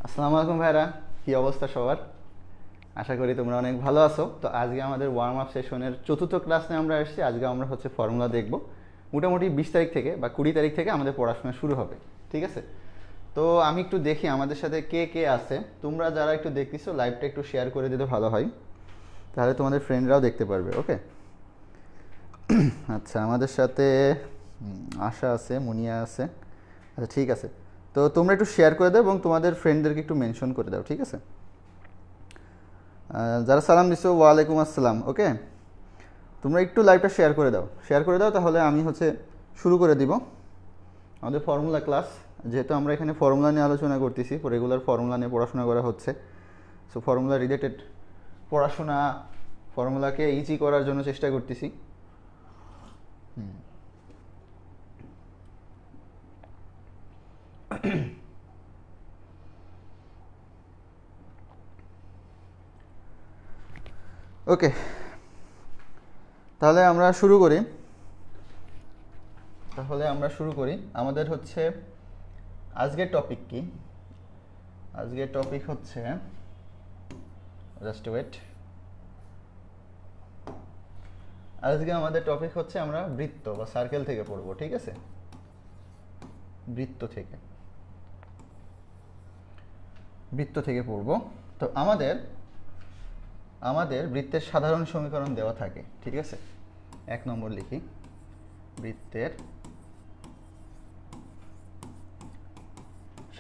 আসসালামু আলাইকুম ভাইরা, কি অবস্থা সবার? আশা করি তোমরা অনেক ভালো আছো। তো আজকে আমাদের ওয়ার্ম আপ সেশনের চতুর্থ ক্লাস নিয়ে আমরা এসেছি। আজকে আমরা ফর্মুলা দেখব। মোটামুটি 20 তারিখ থেকে বা 20 তারিখ থেকে আমাদের পড়াশোনা শুরু হবে, ঠিক আছে? তো আমি একটু দেখি আমাদের সাথে কে কে আছে। তোমরা যারা একটু দেখতেছো লাইভটা একটু শেয়ার করে দিলে ভালো হয়, তাহলে তোমাদের ফ্রেন্ডরাও দেখতে পারবে। ওকে, আচ্ছা, আমাদের সাথে আশা আছে, মুনিয়া আছে। আচ্ছা, ঠিক আছে। তো তোমরা একটু শেয়ার করে দাও এবং তোমাদের ফ্রেন্ডদেরকে একটু মেনশন করে দাও, ঠিক আছে? যারা সালাম দিছো, ওয়ালাইকুম আসসালাম। ওকে, তোমরা একটু লাইভটা শেয়ার করে দাও তাহলে আমি শুরু করে দিব আমাদের ফর্মুলা ক্লাস। যেহেতু আমরা এখানে ফর্মুলা নিয়ে আলোচনা করতেছি, রেগুলার ফর্মুলা নিয়ে পড়াশোনা করা হচ্ছে। সো ফর্মুলা রিলেটেড পড়াশোনা, ফর্মুলাকে ইজি করার জন্য চেষ্টা করতেছি। ওকে, তাহলে আমরা শুরু করি। আমাদের আজকের টপিক কি? আজকের টপিক জাস্ট ওয়েট। আজকে আমাদের টপিক আমরা বৃত্ত বা সার্কেল থেকে পড়বো, ঠিক আছে? বৃত্ত থেকে পড়বো। তো আমাদের বৃত্তের সাধারণ সমীকরণ দেওয়া থাকে, ঠিক আছে? 1 নম্বর লিখি, বৃত্তের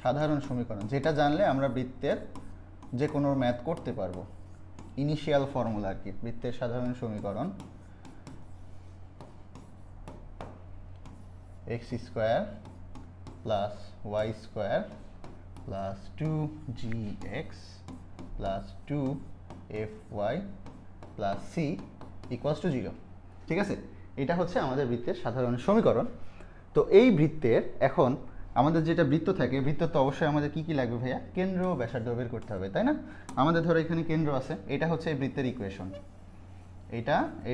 সাধারণ সমীকরণ, যেটা জানলে আমরা বৃত্তের যে কোনো ম্যাথ করতে পারবো। ইনিশিয়াল ফর্মুলা আর কি, বৃত্তের সাধারণ সমীকরণ x² plus y² plus 2gx plus 2fy plus c equals to 0, ঠিক আছে? এটা আমাদের বৃত্তের সাধারণ সমীকরণ। তো এই বৃত্তের এখন আমাদের যেটা বৃত্ত থাকে, বৃত্ত তো অবশ্যই আমাদের কি কি লাগবে ভাইয়া? কেন্দ্র ও ব্যাসার্ধ বের করতে হবে, তাই না? আমাদের ধরো এখানে কেন্দ্র আছে, এটা এই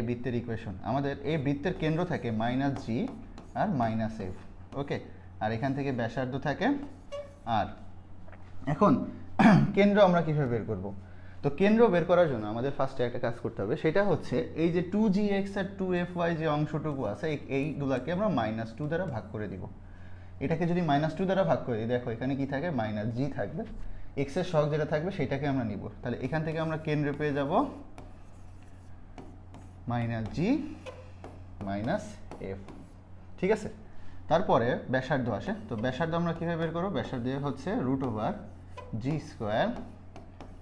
বৃত্তের ইকুয়েশন। আমাদের এই বৃত্তের কেন্দ্র থাকে -g আর -f। ওকে, আর এখান থেকে ব্যাসার্ধ থাকে আর। এখন কেন্দ্র আমরা কিভাবে বের করব? তো কেন্দ্র বের করার জন্য আমাদের ফার্স্টে একটা কাজ করতে হবে, সেটা এই যে 2gx আর 2fy যে অংশটুকু আছে, এইগুলাকে আমরা -2 দ্বারা ভাগ করে দিব। এটাকে যদি -2 দ্বারা ভাগ করে দিই, দেখো এখানে কি থাকে? -g থাকবে। x এর সহগ যেটা থাকবে সেটাকে আমরা নিব। তাহলে এখান থেকে আমরা কেন্দ্র পেয়ে যাব -g -f, ঠিক আছে? তারপরে ব্যাসার্ধ আসে। তো ব্যাসার্ধ আমরা কীভাবে বের করবো? ব্যাসার্ধ √g²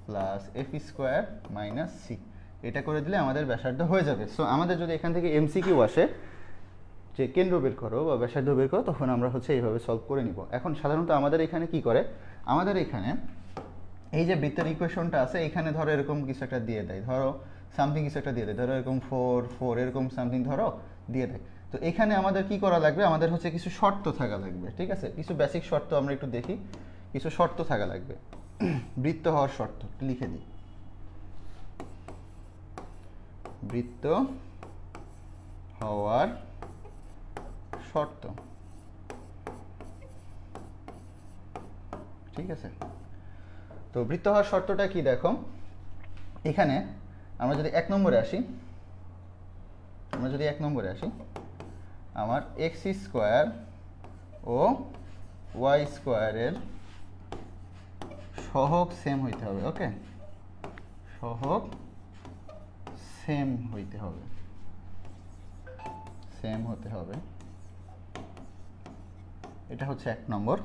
plus f² minus c। এটা করে দিলে আমাদের ব্যাসার্ধ হয়ে যাবে। সো আমাদের যদি এখান থেকে MCQ আসে যে কেন্দ্র বের করো বা ব্যাসার্ধ বের করো, তখন আমরা এইভাবে সলভ করে নিব। এখন সাধারণত আমাদের এখানে কি করে? আমাদের এখানে এই যে বৃত্তের ইকুয়েশনটা আছে, এখানে ধরো এরকম কিছু একটা দিয়ে দেয়, ধরো সামথিং কিছু একটা দিয়ে দেয়, ধরো এরকম 4 4 এরকম সামথিং ধরো দিয়ে দেয়। তো এখানে আমাদের কি করা লাগবে? আমাদের কিছু শর্ত থাকা লাগবে, ঠিক আছে? কিছু বেসিক শর্ত আমরা একটু দেখি। কিছু শর্ত থাকা লাগবে। বৃত্ত হওয়ার শর্ত লিখে দিই। বৃত্ত হওয়ার শর্ত, ঠিক আছে? তো বৃত্ত হওয়ার শর্তটা কি দেখো, এখানে আমরা যদি 1 নম্বরে আসি, আমার x² ও y² এর সহগ সেম হইতে হবে। ওকে, সহগ সেম হতে হবে। এটা 1 নম্বর।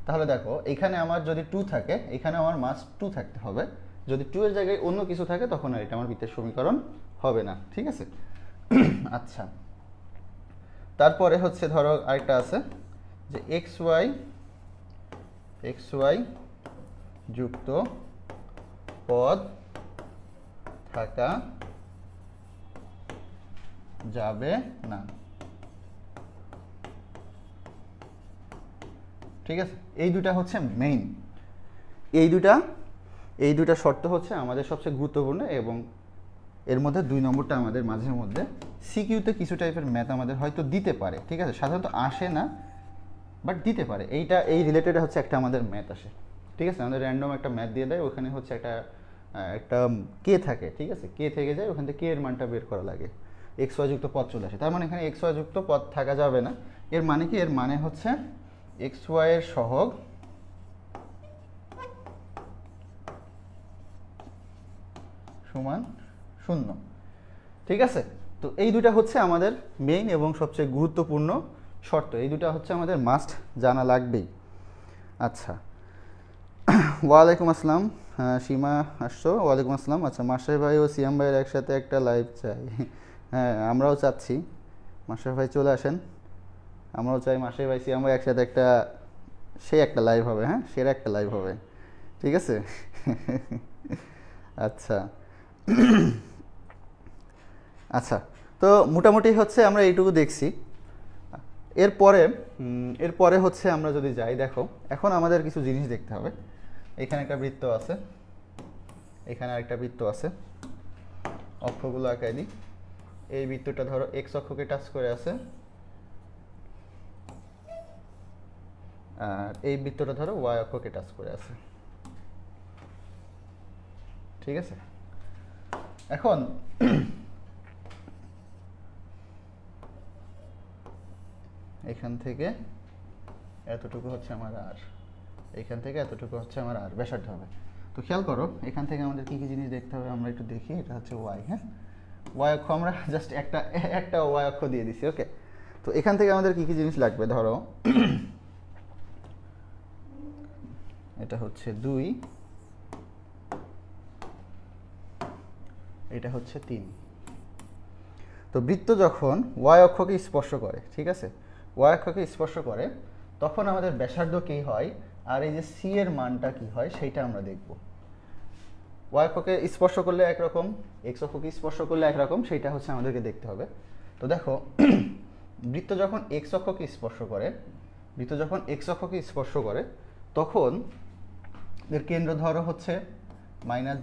তাহলে দেখো এখানে আমার যদি 2 থাকে, এখানে আমার মাস্ট 2 থাকতে হবে। যদি 2 এর জায়গায় অন্য কিছু থাকে, তখন আর এটা আমার বৃত্তের সমীকরণ হবে না, ঠিক আছে? আচ্ছা, তারপরে ধরো আরেকটা আছে যে xy যুক্ত পদ থাকা যাবে না, ঠিক আছে? এই দুটা মেইন। এই দুটা শর্ত আমাদের সবচেয়ে গুরুত্বপূর্ণ, এবং এর মধ্যে 2 নম্বরটা আমাদের মাঝে মধ্যে সিকিউতে কিছু টাইপের ম্যাথ আমাদের হয়তো দিতে পারে, ঠিক আছে? সাধারণত আসে না, বাট দিতে পারে। এই রিলেটেড একটা আমাদের ম্যাথ আসে, ঠিক আছে, আমাদের র্যান্ডম একটা ম্যাথ দিয়ে দেয়, ওখানে হচ্ছে একটা একটা কে থাকে, ঠিক আছে, কে থেকে যায়, ওখান থেকে কে এর মানটা বের করা লাগে, এক্স ওয়াই যুক্ত পদ চলে আসে। তার মানে এখানে এক্স ওয়াই যুক্ত পদ থাকা যাবে না। এর মানে কি? এর মানে হচ্ছে এক্স ওয়াই এর সহগ সমান 0। ঠিক আছে, তো এই দুটা হচ্ছে আমাদের মেইন এবং সবচেয়ে গুরুত্বপূর্ণ শর্ত, এই দুটা হচ্ছে আমাদের মাস্ট জানা লাগবেই। আচ্ছা, ওয়ালাইকুম আসসালাম, সীমা আসছো, ওয়ালাইকুম আসসালাম। আচ্ছা, মাস্টার ভাই ও সিয়াম ভাইয়ের একসাথে একটা লাইভ চাই। হ্যাঁ, আমরাও চাচ্ছি, মাস্টার ভাই চলে আসেন, আমরাও চাই মাস্টার ভাই সিয়াম ভাই একসাথে একটা, সে একটা লাইভ হবে, হ্যাঁ সেরা একটা লাইভ হবে, ঠিক আছে। আচ্ছা আচ্ছা, তো মোটামুটি হচ্ছে আমরা এইটুকু দেখছি। এরপরে হচ্ছে আমরা যদি যাই, দেখো এখন আমাদের কিছু জিনিস দেখতে হবে। এখানে একটা বৃত্ত আছে, এখানে আরেকটা বৃত্ত আছে, অক্ষগুলো আঁকাই দিই। এই বৃত্তটা ধরো এক্স অক্ষকে টাচ করে আছে, আর এই বৃত্তটা ধরো ওয়াই অক্ষকে টাচ করে আছে, ঠিক আছে। এখন এখান থেকে এতটুকু হচ্ছে আমার আর, এখান থেকে এতটুকু হচ্ছে আমার আর ব্যাসার্ধ হবে। তো খেয়াল করো, এখান থেকে আমাদের কী কী জিনিস দেখতে হবে আমরা একটু দেখি। এটা হচ্ছে ওয়াই, হ্যাঁ ওয়াই অক্ষ, আমরা জাস্ট একটা ওয়াই অক্ষ দিয়ে দিছি, ওকে। তো এখান থেকে আমাদের কী কী জিনিস লাগবে, ধরো এটা হচ্ছে 2, এটা হচ্ছে 3। তো বৃত্ত যখন ওয়াই অক্ষকে স্পর্শ করে, ঠিক আছে, ওয়াই অক্ষকে স্পর্শ করে, তখন আমাদের ব্যাসার্ধ কী হয় আর এই যে সি এর মানটা কি হয় সেইটা আমরা দেখব। ওয়াই অক্ষকে স্পর্শ করলে একরকম, এক্স অক্ষকে স্পর্শ করলে একরকম, সেইটা হচ্ছে আমাদেরকে দেখতে হবে। তো দেখো, বৃত্ত যখন এক্স অক্ষকে স্পর্শ করে, বৃত্ত যখন এক্স অক্ষকে স্পর্শ করে, তখন এর কেন্দ্র ধরো হচ্ছে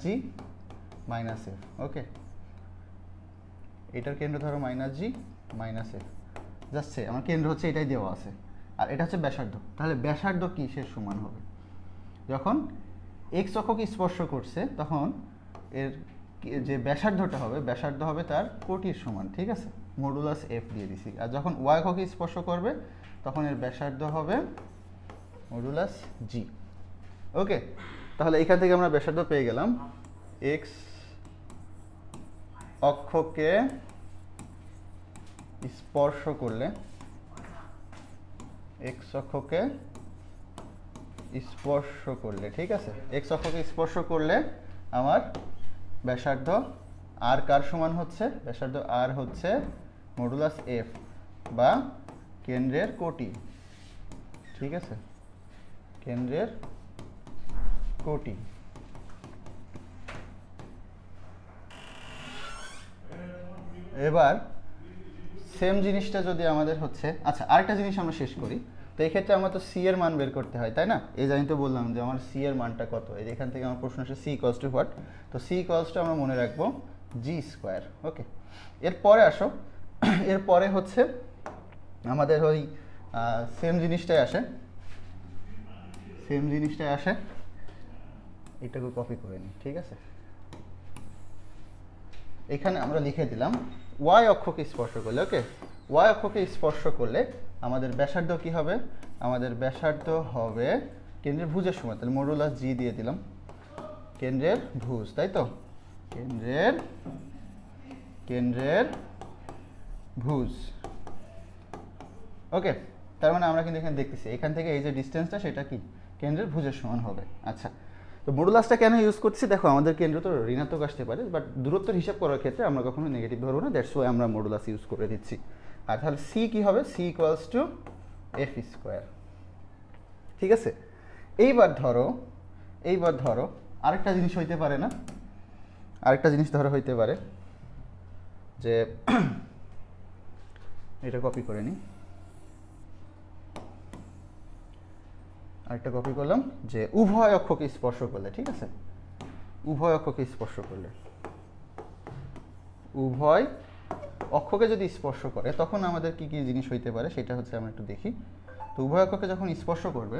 -g -f, ওকে। এটার কেন্দ্র ধরো -g -f, জাস্ট আমার কেন্দ্র হচ্ছে এটাই দেওয়া আছে, আর এটা হচ্ছে ব্যাসার্ধ। তাহলে ব্যাসার্ধ কিসের সমান হবে? যখন এক্স অক্ষকে স্পর্শ করছে তখন এর যে ব্যাসার্ধটা হবে, ব্যাসার্ধ হবে তার কোটির সমান, ঠিক আছে, মডুলাস এফ দিয়ে দিছি। আর যখন ওয়াই অক্ষকে স্পর্শ করবে তখন এর ব্যাসার্ধ হবে মডুলাস জি, ওকে। তাহলে এখান থেকে আমরা ব্যাসার্ধ পেয়ে গেলাম, এক্স অক্ষকে স্পর্শ করলে, এক্স অক্ষকে স্পর্শ করলে, ঠিক আছে, এক্স অক্ষকে স্পর্শ করলে আমার ব্যাসার্ধ আর কার সমান হচ্ছে? ব্যাসার্ধ আর হচ্ছে মডুলাস এফ বা কেন্দ্রের কোটি, ঠিক আছে, কেন্দ্রের কোটি। এবার সেম জিনিসটা যদি আমাদের হচ্ছে, আচ্ছা আরেকটা জিনিস আমরা শেষ করি। তো এই ক্ষেত্রে আমার তো সি এর মান বের করতে হয়, তাই না? এই যে আমি তো বললাম যে আমার সি এর মানটা কত, এই এখান থেকে আমার প্রশ্ন আসে সি ইকুয়ালস টু হোয়াট। তো সি ইকুয়ালস টু আমরা মনে রাখবো জি স্কোয়ার, ওকে। এরপরে আসো, এরপরে হচ্ছে আমাদের ওই সেম জিনিসটাই আসে, সেম জিনিসটাই আসে, এটাকে কপি করে নিই, ঠিক আছে। এখানে আমরা লিখে দিলাম ওয়াই অক্ষকে স্পর্শ করলে, ওকে, ওয়াই অক্ষকে স্পর্শ করলে আমাদের ব্যাসার্ধ কি হবে? আমাদের ব্যাসার্ধ হবে কেন্দ্রের ভুজের সমান, তাহলে মডুলাস জি দিয়ে দিলাম, কেন্দ্রের ভুজ, তাই তো, কেন্দ্রের ভুজ, ওকে। তার মানে আমরা কিন্তু এখানে দেখতেছি এখান থেকে এই যে ডিস্টেন্সটা সেটা কি কেন্দ্রের ভুজের সমান হবে। আচ্ছা, তো মডুলাসটা কেন ইউজ করছি? দেখো আমাদের কেন্দ্র তো ঋণাত্মক আসতে পারে, বাট দূরত্বের হিসাব করার ক্ষেত্রে আমরা কখনো নেগেটিভ ধরবো না, দ্যাটস ওয়াই আমরা মডুলাস ইউজ করে দিচ্ছি। আর তাহলে সি কি হবে? C equals to F square, ঠিক আছে। এইবার ধরো আরেকটা জিনিস হইতে পারে না, আরেকটা জিনিস ধরো হইতে পারে যে এটা কপি করে নিই, আরেকটা কপি করলাম, যে উভয় অক্ষকে স্পর্শ করলে, ঠিক আছে, উভয় অক্ষকে স্পর্শ করলে, উভয় অক্ষকে যদি স্পর্শ করে তখন আমাদের কি কি জিনিস হইতে পারে সেটা হচ্ছে আমরা একটু দেখি। তো উভয় অক্ষকে যখন স্পর্শ করবে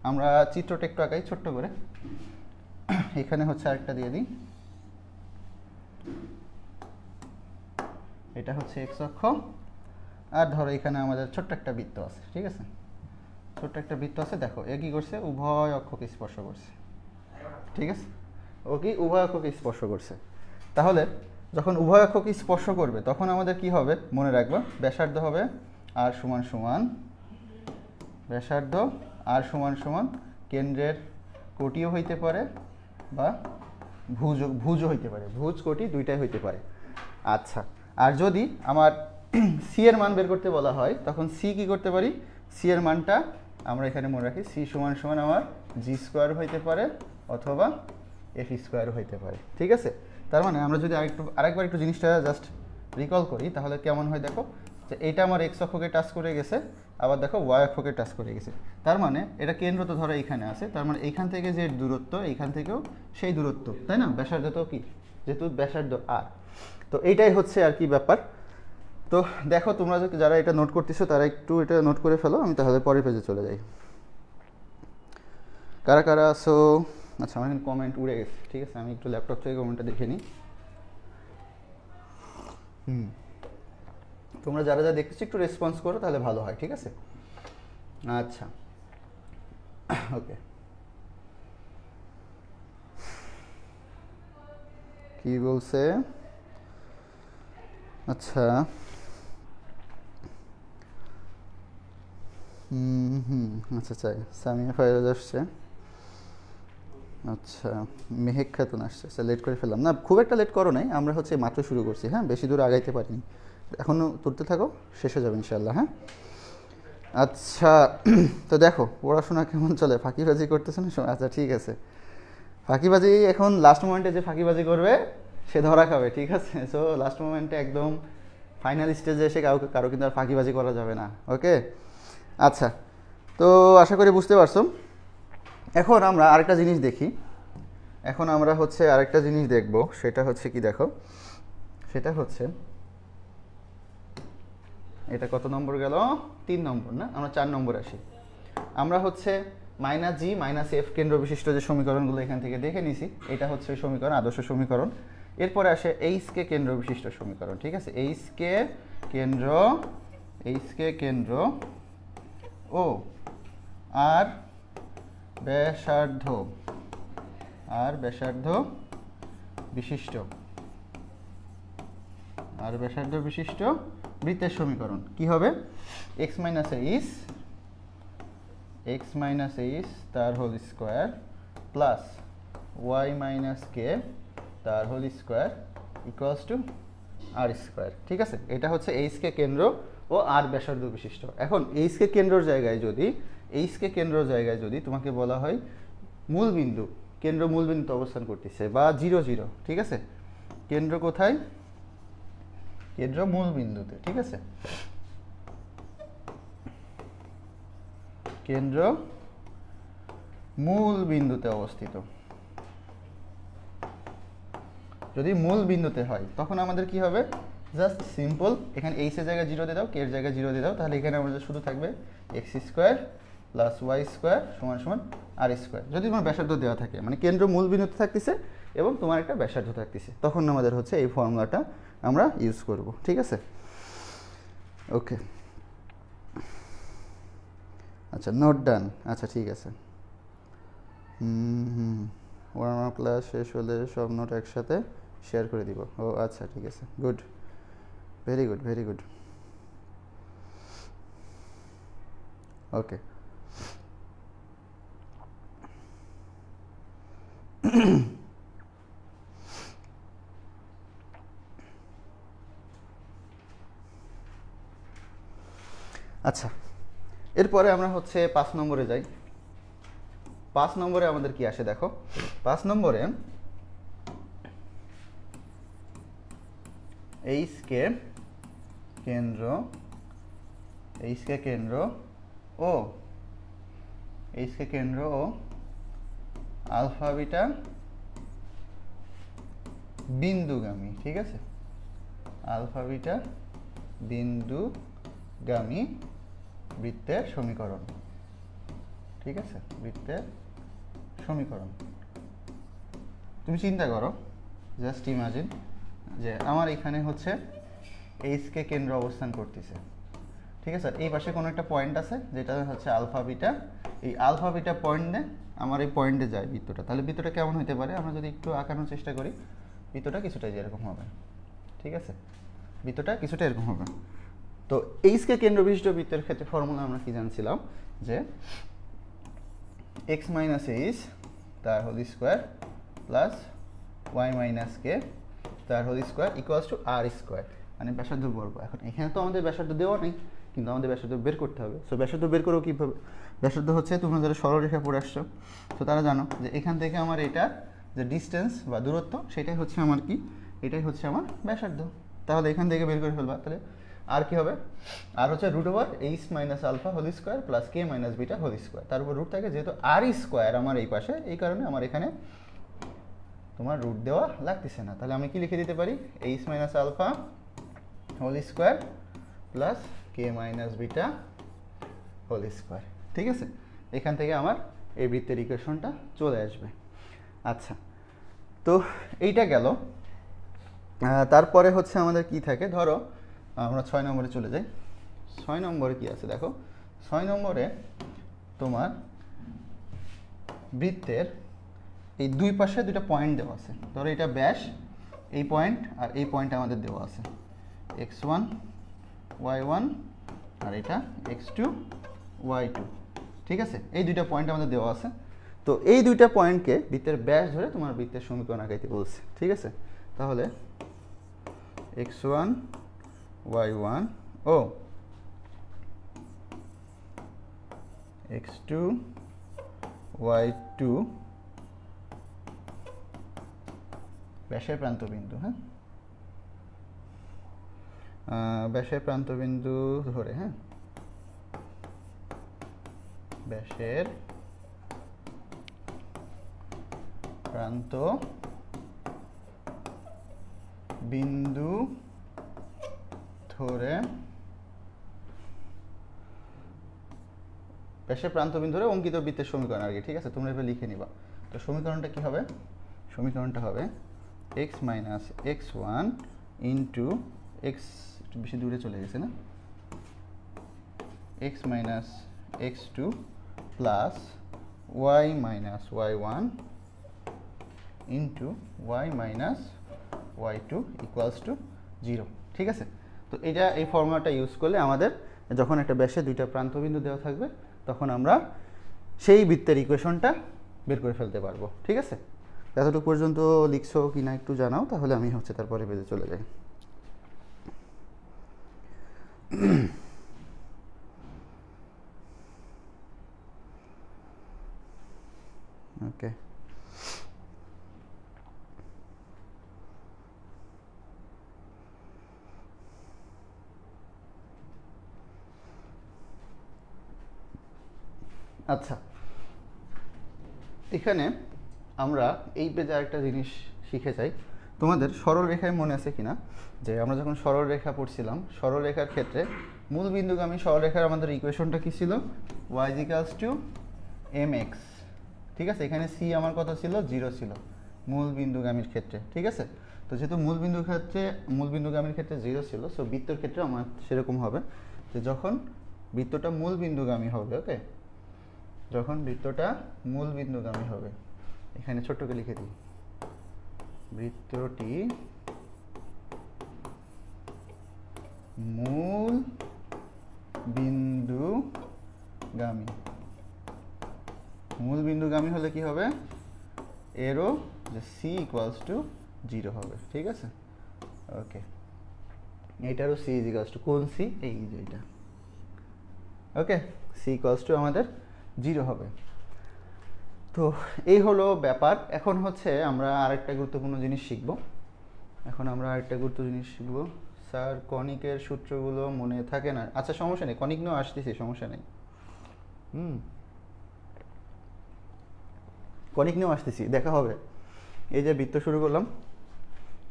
আমরা চিত্রটা একটু আঁকাই ছোট্ট করে। এখানে হচ্ছে আরেকটা দিয়ে দিই, এটা হচ্ছে এক্স অক্ষ, আর ধরো এখানে আমাদের ছোট্ট একটা বৃত্ত আছে, ঠিক আছে, ছোট্ট একটা বৃত্ত আছে। দেখো এ কী করছে, উভয় অক্ষকে স্পর্শ করছে, ঠিক আছে, ও কি উভয় অক্ষকে স্পর্শ করছে। তাহলে যখন উভয় অক্ষকে স্পর্শ করবে তখন আমাদের কি হবে মনে রাখবো, ব্যাসার্ধ হবে আর সমান সমান, ব্যাসার্ধ আর সমান সমান কেন্দ্রের কোটিও হইতে পারে বা ভুজও হইতে পারে, ভুজ কোটি দুইটাই হইতে পারে। আচ্ছা, আর যদি আমার সি এর মান বের করতে বলা হয় তখন সি কি করতে পারি, সি এর মানটা আমরা এখানে মনে রাখি, সি সমান সমান আমার জি স্কোয়ার হইতে পারে অথবা এফ স্কোয়ার হইতে পারে, ঠিক আছে। তার মানে আমরা যদি আরেকবার একটু জিনিসটা জাস্ট রিকল করি তাহলে কেমন হয় দেখো, যে এইটা আমার এক্স অক্ষকে টাচ করে গেছে, আবার দেখো ওয়াই অক্ষকে টাচ করে গেছে। তার মানে এটা কেন্দ্র তো ধরো এইখানে আছে, তার মানে এইখান থেকে যে দূরত্ব এইখান থেকেও সেই দূরত্ব, তাই না, ব্যাসার্ধ তো কি, যেহেতু ব্যাসার্ধ আর, তো এইটাই হচ্ছে আর কি ব্যাপার। তো দেখো তোমরা যারা এটা নোট করতেছো তারা একটু এটা নোট করে ফেলো, আমি তাহলে পরের পেজে চলে যাই। কারা কারা আছো? আচ্ছা, আমার এখানে কমেন্ট উড়ে গেছে, ঠিক আছে, আমি একটু ল্যাপটপ থেকে কমেন্টটা দেখে নিই। তোমরা যারা যা দেখতেছো একটু রেসপন্স করো তাহলে ভালো হয়, ঠিক আছে। আচ্ছা, ওকে, কি বলছে? আচ্ছা, আচ্ছা চাই সামিয়া ফাইরাজ আসছে, আচ্ছা মেহেক খাতুন আসছে, আচ্ছা লেট করে ফেললাম না, খুব একটা লেট করো নাই, আমরা হচ্ছে মাত্র শুরু করছি, হ্যাঁ বেশি দূর আগাইতে পারিনি, এখনও তুলতে থাকো, শেষ হয়ে যাবে ইনশাল্লাহ, হ্যাঁ। আচ্ছা, তো দেখো পড়াশোনা কেমন চলে, ফাঁকিবাজি করতেছে না? আচ্ছা ঠিক আছে, ফাঁকিবাজি এখন লাস্ট মোমেন্টে যে ফাঁকিবাজি করবে সে ধরা খাবে, ঠিক আছে। সো লাস্ট মোমেন্টে একদম ফাইনাল স্টেজে এসে কারো কিন্তু আর ফাঁকিবাজি করা যাবে না, ওকে। আচ্ছা, তো আশা করি বুঝতে পারছো। এখন আমরা আরেকটা জিনিস দেখি, এখন আমরা হচ্ছে আরেকটা জিনিস দেখব, সেটা হচ্ছে কি দেখো, সেটা হচ্ছে এটা কত নম্বর গেল, 3 নম্বর না, আমরা 4 নম্বর আসি। আমরা হচ্ছে মাইনাস জি মাইনাস এফ কেন্দ্র বিশিষ্ট যে সমীকরণগুলো এখান থেকে দেখে নিছি, এটা হচ্ছে ওই সমীকরণ, আদর্শ সমীকরণ। এরপরে আসে এইচকে কেন্দ্র বিশিষ্ট সমীকরণ, ঠিক আছে, এইচকে কেন্দ্র ও আর ব্যাসার্ধ বিশিষ্ট বৃত্তের সমীকরণ কি হবে, এক্স মাইনাস এইচ তার whole square plus y minus k তার whole square equals to r square, ঠিক আছে। এটা হচ্ছে এইচকে কেন্দ্র ও আর ব্যাসার্ধ বিশিষ্ট। এখন এইচকে কেন্দ্রর জায়গায় যদি তোমাকে বলা হয় কেন্দ্র মূল বিন্দুতে অবস্থান করতেছে বা 0 0, ঠিক আছে, কেন্দ্র কোথায়, কেন্দ্র মূল বিন্দুতে, ঠিক আছে, কেন্দ্র মূল বিন্দুতে অবস্থিত। যদি মূল বিন্দুতে হয় তখন আমাদের কি হবে, জাস্ট সিম্পল এখানে এইচ এর জায়গায় 0 দিয়ে দাও, কে এর জায়গায় 0 দিয়ে দাও, তাহলে এখানে আমাদের শুধু থাকবে x square plus y square সমান সমান আর স্কোয়ার। যদি তোমার ব্যাসার্ধ দেওয়া থাকে, মানে কেন্দ্র মূল বিন্দুতে থাকতেছে এবং তোমার একটা ব্যাসার্ধ থাকতেছে, তখন আমাদের হচ্ছে এই ফর্মুলাটা আমরা ইউজ করব, ঠিক আছে, ওকে। আচ্ছা নোট ডান, আচ্ছা ঠিক আছে, ওয়ার্ম ক্লাস শেষ হলে সব নোট একসাথে শেয়ার করে দিব, ও আচ্ছা ঠিক আছে, গুড, ভেরি গুড, ওকে। আচ্ছা, এরপরে আমরা হচ্ছে 5 নম্বরে যাই। 5 নম্বরে আমাদের কি আসে দেখো, 5 নম্বরে এইচকে কেন্দ্র ও আলফা বিটা বিন্দুগামী, ঠিক আছে, আলফা বিটা বিন্দুগামী বৃত্তের সমীকরণ, ঠিক আছে, বৃত্তের সমীকরণ। তুমি চিন্তা করো, জাস্ট ইমাজিন যে আমার এখানে হচ্ছে এইচকে কেন্দ্র অবস্থান করতেছে, ঠিক আছে। এই পাশে কোনো একটা পয়েন্ট আছে যেটা হচ্ছে আলফা বিটা, এই আলফা বিটা পয়েন্টে আমার এই পয়েন্টে যায় বৃত্তটা। তাহলে বৃত্তটা কেমন হতে পারে, আমরা যদি একটু আঁকানোর চেষ্টা করি, বৃত্তটা কিছুটা এরকম হবে, ঠিক আছে, বৃত্তটা কিছুটা এরকম হবে। তো এইচকে কেন্দ্র বিশিষ্ট বৃত্তের ক্ষেত্রে ফর্মুলা আমরা কি জানছিলাম, যে এক্স মাইনাস এইচ তার whole square plus y minus k তার whole square equals to r square, মানে ব্যাসার্ধ বর্গ। এখন এখানে তো আমাদের ব্যাসার্ধ দেওয়া নেই, কিন্তু আমাদের ব্যাসার্ধ বের করতে হবে। সো ব্যাসার্ধ বের করো কীভাবে, ব্যাসার্ধ হচ্ছে তোমরা যারা সরলরেখা পড়ে আসছো, তো তারা জানো যে এখান থেকে আমার এটা যে ডিস্টেন্স বা দূরত্ব, সেটাই হচ্ছে আমার কি, এটাই হচ্ছে আমার ব্যাসার্ধ। তাহলে এখান থেকে বের করে ফেলবা। তাহলে আর কি হবে, আর হচ্ছে root over h minus alpha whole square plus k minus beta whole square, তার উপর রুট থাকে, যেহেতু আর স্কোয়ার আমার এই পাশে, এই কারণে আমার এখানে তোমার রুট দেওয়া লাগতেছে না। তাহলে আমি কি লিখে দিতে পারি, h minus alpha whole square plus k minus beta whole square, ঠিক আছে। এখান থেকে আমার এই বৃত্তের ইকুয়েশনটা চলে আসবে। আচ্ছা, তো এইটা গেল। তারপরে হচ্ছে আমাদের কি থাকে, ধরো আমরা 6 নম্বরে চলে যাই। 6 নম্বরে কি আছে দেখো, 6 নম্বরে তোমার বৃত্তের এই দুই পাশে দুইটা পয়েন্ট দেওয়া আছে। ধরো এটা ব্যাস, এই পয়েন্ট আর এই পয়েন্ট আমাদের দেওয়া আছে, x1 y1 আর এটা x2 y2, ঠিক আছে। এই দুইটা পয়েন্ট আমাদের দেওয়া আছে। তো এই দুইটা পয়েন্টকে বৃত্তের ব্যাস ধরে তোমার বৃত্তের সমীকরণ আঁকাইতে বলছে, ঠিক আছে। তাহলে x1 y1 ও x2 y2 ব্যাসের প্রান্তবিন্দু, হ্যাঁ, ব্যাসের প্রান্তবিন্দু ধরে, হ্যাঁ, ব্যাসের প্রান্ত বিন্দু ধরে, ব্যাসের প্রান্তবিন্দু ধরে অঙ্কিত বৃত্তের সমীকরণ আর কি, ঠিক আছে। তোমরা এবার লিখে নিবা। তো সমীকরণটা কি হবে, সমীকরণটা হবে x minus x1 into x, একটু বেশি দূরে চলে গেছে না, x minus x2 plus y minus y1 into y minus y2 equals to 0, ঠিক আছে। তো এটা এই ফর্মুলাটা ইউজ করলে আমাদের যখন একটা ব্যাসে দুইটা প্রান্তবিন্দু দেওয়া থাকবে, তখন আমরা সেই বৃত্তের ইকুয়েশনটা বের করে ফেলতে পারবো, ঠিক আছে। এতটুকু পর্যন্ত লিখছো কি না একটু জানাও, তাহলে আমি হচ্ছে তারপরে বেজে চলে যাই। ওকে, আচ্ছা, এখানে আমরা এই পেজে আরেকটা জিনিস শিখে যাই। তোমাদের সরল রেখায় মনে আছে কিনা, যে আমরা যখন সরল রেখা পড়ছিলাম, সরল রেখার ক্ষেত্রে মূল বিন্দুগামী সরল রেখার আমাদের ইকুয়েশনটা কি ছিল, y ইকুয়ালস টু mx, ঠিক আছে। এখানে c আমার কত ছিল, 0 ছিল মূল বিন্দুগামীর ক্ষেত্রে, ঠিক আছে। তো যেহেতু মূল বিন্দুগামীর ক্ষেত্রে 0 ছিল, সো বৃত্তর ক্ষেত্রে আমার সেরকম হবে যে যখন বৃত্তটা মূল বিন্দুগামী হবে, ওকে, যখন বৃত্তটা মূল বিন্দুগামী হবে, এখানে ছোট্ট করে লিখে দিই, বৃত্তটি মূল বিন্দুগামী, মূল বিন্দুগামী হলে কি হবে, এরও যে c ইকুয়ালস টু 0 হবে, ঠিক আছে। ওকে, এইটারও c ইকুয়ালস টু কোন c, এই যে এটা, ওকে, c ইকুয়ালস টু আমাদের 0 হবে। তো এই হলো ব্যাপার। এখন হচ্ছে আমরা আরেকটা গুরুত্বপূর্ণ জিনিস শিখব। স্যার কনিকের সূত্রগুলো মনে থাকে না, আচ্ছা সমস্যা নেই, কনিক নিয়েও আসতেছি, সমস্যা নেই, কনিক নিয়েও আসতেছি, দেখা হবে। এই যে বৃত্ত শুরু করলাম,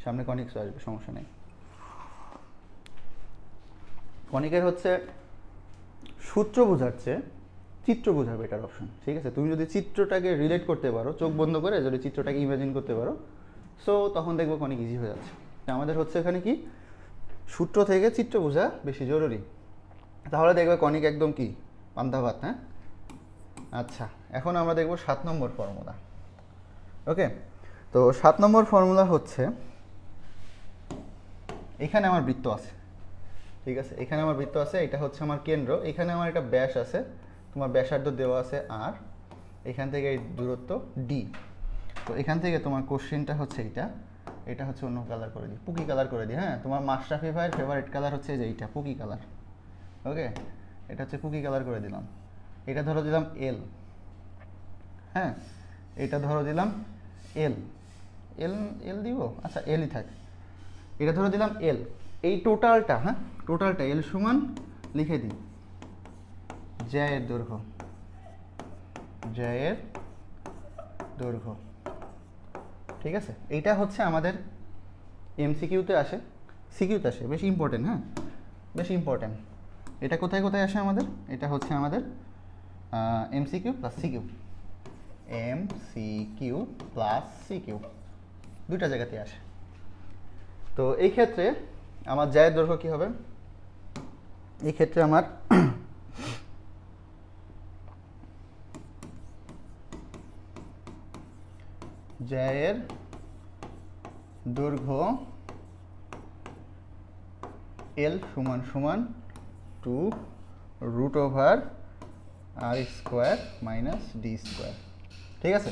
সামনে কনিক আসবে, সমস্যা নেই। কনিকের হচ্ছে সূত্র বোঝাচ্ছে চিত্র বোঝা বেটার অপশন, ঠিক আছে? তুমি যদি চিত্রটাকে রিলেট করতে পারো, চোখ বন্ধ করে যদি চিত্রটাকে ইমাজিন করতে পারো, সো তখন দেখবো অনেক ইজি হয়ে যাচ্ছে। আমাদের হচ্ছে এখানে কি সূত্র থেকে চিত্র বোঝা বেশি জরুরি, তাহলে দেখবে কনিক একদম কি পান্তা ভাত। হ্যাঁ, আচ্ছা, এখন আমরা দেখব 7 নম্বর ফর্মুলা। ওকে, তো 7 নম্বর ফর্মুলা হচ্ছে, এখানে আমার বৃত্ত আছে, ঠিক আছে? এখানে আমার বৃত্ত আছে, এটা হচ্ছে আমার কেন্দ্র, এখানে আমার একটা ব্যাস আছে, তোমার ব্যাসার্ধ দেওয়া আছে আর, এখান থেকে এই দূরত্ব ডি। তো এখান থেকে তোমার কোশ্চেনটা হচ্ছে এটা হচ্ছে অন্য কালার করে দিই, পুকি কালার করে দিই। হ্যাঁ, তোমার মাশরাফি ভাইয়ের ফেভারিট কালার হচ্ছে যে এইটা, পুকি কালার। ওকে, এটা হচ্ছে পুকি কালার করে দিলাম। এটা ধরো দিলাম এল। হ্যাঁ, এটা ধরো দিলাম এল। এল এল দিব, আচ্ছা এলই থাক। এটা ধরো দিলাম এল। এই টোটালটা, হ্যাঁ টোটালটা এল সমান লিখে দিই জ্যায়ের দৈর্ঘ্য, জ্যায়ের দৈর্ঘ্য, ঠিক আছে? এইটা হচ্ছে আমাদের এমসিকিউতে আসে, সিকিউতে আসে, বেশ ইম্পর্টেন্ট। হ্যাঁ, বেশ ইম্পর্টেন্ট। এটা কোথায় কোথায় আসে আমাদের? এটা হচ্ছে আমাদের MCQ plus CQ, MCQ plus CQ, দুইটা জায়গাতে আসে। তো এই ক্ষেত্রে আমার জ্যায়ের দৈর্ঘ্য কী হবে? এই ক্ষেত্রে আমার জ্যায়ের দৈর্ঘ্য এল সমান সমান 2√r² মাইনাস ডি স্কোয়ার, ঠিক আছে?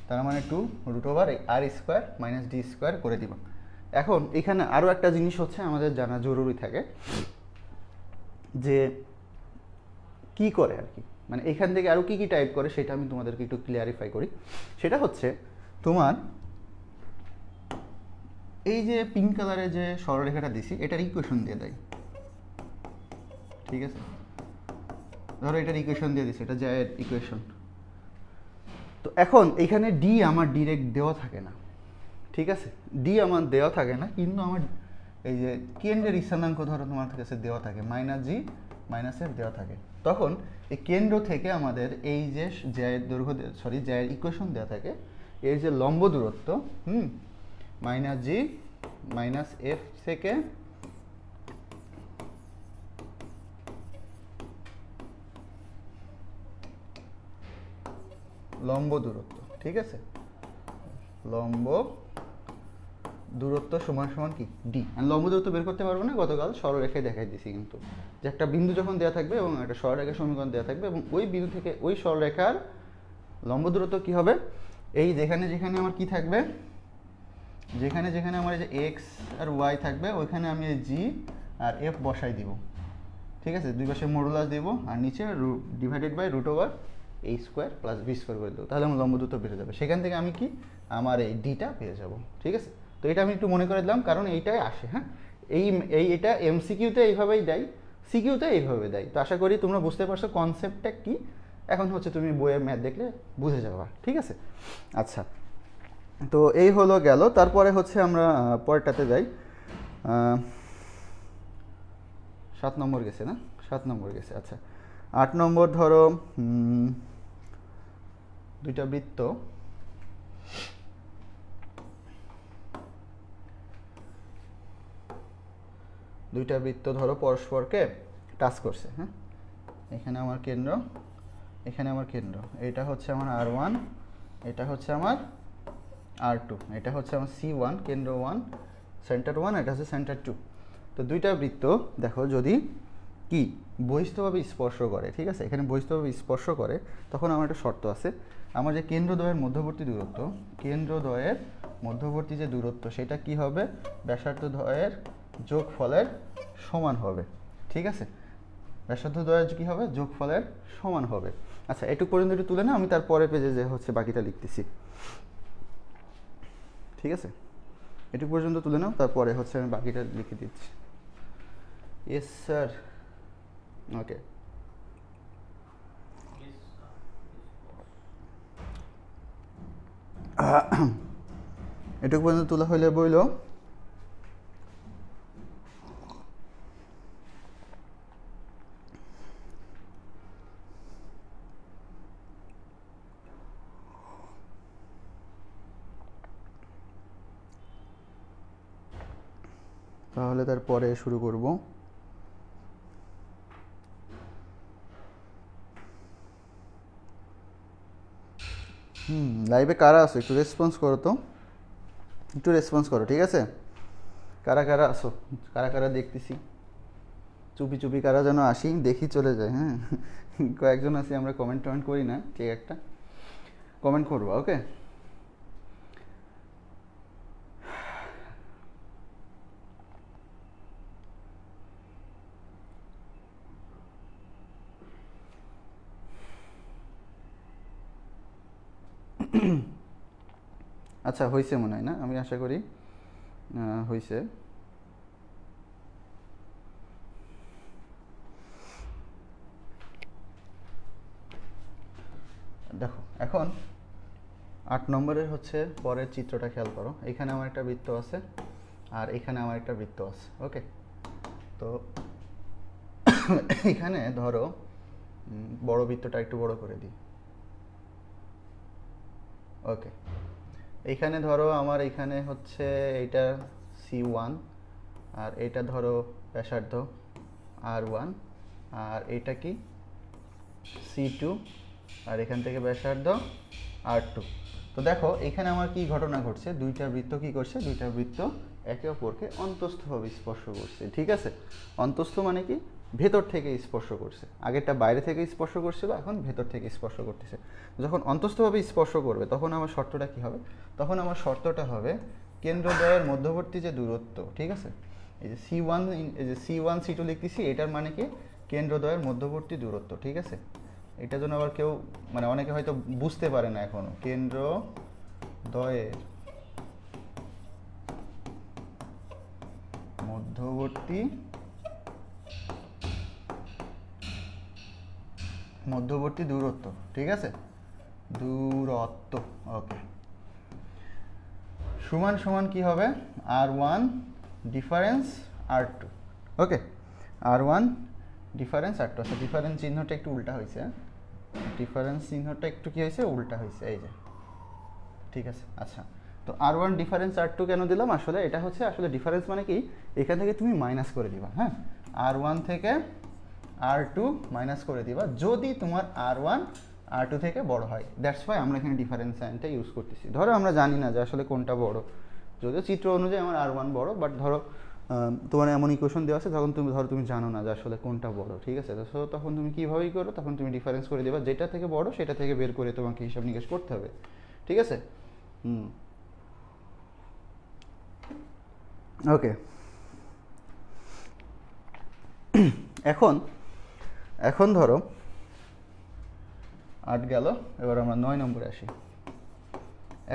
তার মানে 2√r² মাইনাস ডি স্কোয়ার করে দিব। এখন এখানে আরও একটা জিনিস হচ্ছে আমাদের জানা জরুরি থাকে, যে কি করে আর কি, মানে এখান থেকে আরও কী কী টাইপ করে সেটা আমি তোমাদেরকে একটু ক্লিয়ারিফাই করি। সেটা হচ্ছে তোমার এই যে পিঙ্ক কালারের যে সরলরেখাটা দিছি, এটার ইকুয়েশন দিয়ে দেয়, ঠিক আছে? ধরো এটার ইকুয়েশন দিয়ে দিছি, এটা জ্যায়ের ইকুয়েশন। তো এখন এখানে ডি আমার ডিরেক্ট দেওয়া থাকে না, ঠিক আছে? ডি আমার দেওয়া থাকে না, কিন্তু আমার এই যে কেন্দ্রের স্থানাঙ্ক ধরো তোমার কাছে দেওয়া থাকে -g -f দেওয়া থাকে। তখন এই কেন্দ্র থেকে আমাদের এই যে জ্যায়ের দৈর্ঘ্য, সরি জ্যায়ের ইকুয়েশন দেওয়া থাকে, এর যে লম্ব দূরত্ব -g -f থেকে লম্ব দূরত্ব, ঠিক আছে? লম্ব দূরত্ব সমান সমান কি ডি। আর লম্ব দূরত্ব বের করতে পারবো না, গতকাল সরলরেখায় দেখাই দিছি কিন্তু, যে একটা বিন্দু যখন দেওয়া থাকবে এবং একটা সরলরেখার সমীকরণ দেওয়া থাকবে এবং ওই বিন্দু থেকে ওই সরলরেখার লম্ব দূরত্ব কি হবে, এই যেখানে যেখানে আমার কি থাকবে, যেখানে যেখানে আমার এই যে এক্স আর ওয়াই থাকবে, ওইখানে আমি এই জি আর এফ বসাই দিব, ঠিক আছে? দুই পাশে মডুলাস দেবো আর নিচে divided by √a² plus b² করে দেবো, তাহলে আমার লম্ব দূরত্ব বেড়ে যাবে। সেখান থেকে আমি কি আমার এই ডিটা পেয়ে যাব, ঠিক আছে? তো এটা আমি একটু মনে করে দিলাম, কারণ এইটাই আসে। হ্যাঁ, এটা এমসিকিউতে এইভাবেই দেয়, সিকিউতে এইভাবে দেয়। তো আশা করি তোমরা বুঝতে পারছো কনসেপ্টটা কি। এখন হচ্ছে তুমি বইয়ে ম্যাথ দেখলে বুঝে যাবা, ঠিক আছে? আচ্ছা, তো এই হলো গেল। তারপরে হচ্ছে আমরা পরেরটাতে যাই। 7 নম্বর গেছে না? 7 নম্বর গেছে। আচ্ছা, 8 নম্বর ধরো দুইটা বৃত্ত, ধরো পরস্পরকে টাচ করছে। হ্যাঁ, এখানে আমার কেন্দ্র, এখানে আমার কেন্দ্র, এটা হচ্ছে আমার r1, এটা হচ্ছে আমার r2, এটা হচ্ছে আমার c1 কেন্দ্র 1 সেন্টার 1, এটা হচ্ছে সেন্টার 2। তো দুইটা বৃত্ত দেখো যদি কি বহিস্থভাবে স্পর্শ করে, ঠিক আছে? এখানে বহিস্থভাবে স্পর্শ করে, তখন আমার একটা শর্ত আছে, আমার যে কেন্দ্রদ্বয়ের মধ্যবর্তী দূরত্ব, কেন্দ্রদ্বয়ের মধ্যবর্তী যে দূরত্ব, সেটা কি হবে, ব্যাসার্ধদ্বয়ের যোগফলের সমান হবে, ঠিক আছে? ব্যাসার্ধদ্বয়ের কি হবে, যোগফলের সমান হবে। আচ্ছা, এটুকু পর্যন্ত একটু তুলে না, আমি তারপরে পেজে যে হচ্ছে বাকিটা লিখতেছি, ঠিক আছে? এটুকু পর্যন্ত তুলে নাও, তারপরে হচ্ছে আমি বাকিটা লিখে দিচ্ছি। ইয়েস স্যার, ওকে। এটুকু পর্যন্ত তোলা হইলে বইল তারপরে শুরু করব। লাইভে কারা আছো একটু রেসপন্স করো তো, একটু রেসপন্স করো, ঠিক আছে? কারা কারা আসো, কারা কারা দেখতেছি, চুপি চুপি কারা যেন আসি, দেখি চলে যায়। হ্যাঁ, কয়েকজন আছি আমরা কমেন্ট টমেন্ট করি না, ঠিক একটা কমেন্ট করবো, ওকে? আচ্ছা, হয়েছে মনে হয়, না? আমি আশা করি হয়েছে। দেখো এখন 8 নম্বরের হচ্ছে পরের চিত্রটা খেয়াল করো। এখানে আমার একটা বৃত্ত আছে আর এখানে আমার একটা বৃত্ত আছে, ওকে? তো এখানে ধরো বড় বৃত্তটা একটু বড় করে দিই, ওকে? এইখানে ধরো আমার এখানে হচ্ছে এইটা C1 আর এটা ধরো ব্যাসার্ধ R1 আর এটা কি C2 আর এখান থেকে ব্যাসার্ধ R2। তো দেখো এখানে আমার কি ঘটনা ঘটছে, দুইটা বৃত্ত কি করছে, দুইটা বৃত্ত একে অপরকে অন্তস্থভাবে স্পর্শ করছে, ঠিক আছে? অন্তস্থ মানে কি, ভেতর থেকে স্পর্শ করছে। আগেরটা বাইরে থেকে স্পর্শ করছিল, এখন ভেতর থেকে স্পর্শ করতেছে। যখন অন্তস্থভাবে স্পর্শ করবে তখন আমার শর্তটা কি হবে, তখন আমার শর্তটা হবে কেন্দ্রদ্বয়ের মধ্যবর্তী যে দূরত্ব, ঠিক আছে? এই যে C1, এই যে C1 C2 লিখতেছি, এটার মানে কি কেন্দ্রদ্বয়ের মধ্যবর্তী দূরত্ব, ঠিক আছে? এটা জন্য আবার কেউ মানে অনেকে হয়তো বুঝতে পারে না এখনো, কেন্দ্রদ্বয়ের মধ্যবর্তী দূরত্ব, ঠিক আছে? দূরত্ব, ওকে, সমান সমান কি হবে, R1 ডিফারেন্স R2, ওকে? R1 difference R2। আচ্ছা, ডিফারেন্স চিহ্নটা একটু উল্টা হয়েছে, ডিফারেন্স চিহ্নটা একটু কি হয়েছে, উল্টা হয়েছে, এই যে, ঠিক আছে? আচ্ছা, তো R1 ডিফারেন্স R2 কেন দিলাম, আসলে এটা হচ্ছে আসলে ডিফারেন্স মানে কি, এখান থেকে তুমি মাইনাস করে দিবা, হ্যাঁ? R1 থেকে R2 মাইনাস করে দিবা যদি তোমার R1 R2 থেকে বড় হয়। দ্যাটস ওয়াই আমরা এখানে ডিফারেন্স সাইনটা ইউজ করতেছি। ধরো আমরা জানি না যে আসলে কোনটা বড়, যদিও চিত্র অনুযায়ী আমার R1 বড়, বাট ধরো তোমার এমন ইকুয়েশন দেওয়া আছে যখন তুমি ধরো তুমি জানো না যে আসলে কোনটা বড়, ঠিক আছে? তো তখন তুমি কীভাবেই করো, তখন তুমি ডিফারেন্স করে দেবা, যেটা থেকে বড় সেটা থেকে বের করে তোমাকে হিসাব নিকাশ করতে হবে, ঠিক আছে? ওকে, এখন ধরো 8 গেল, এবার আমরা 9 নম্বরে আসি।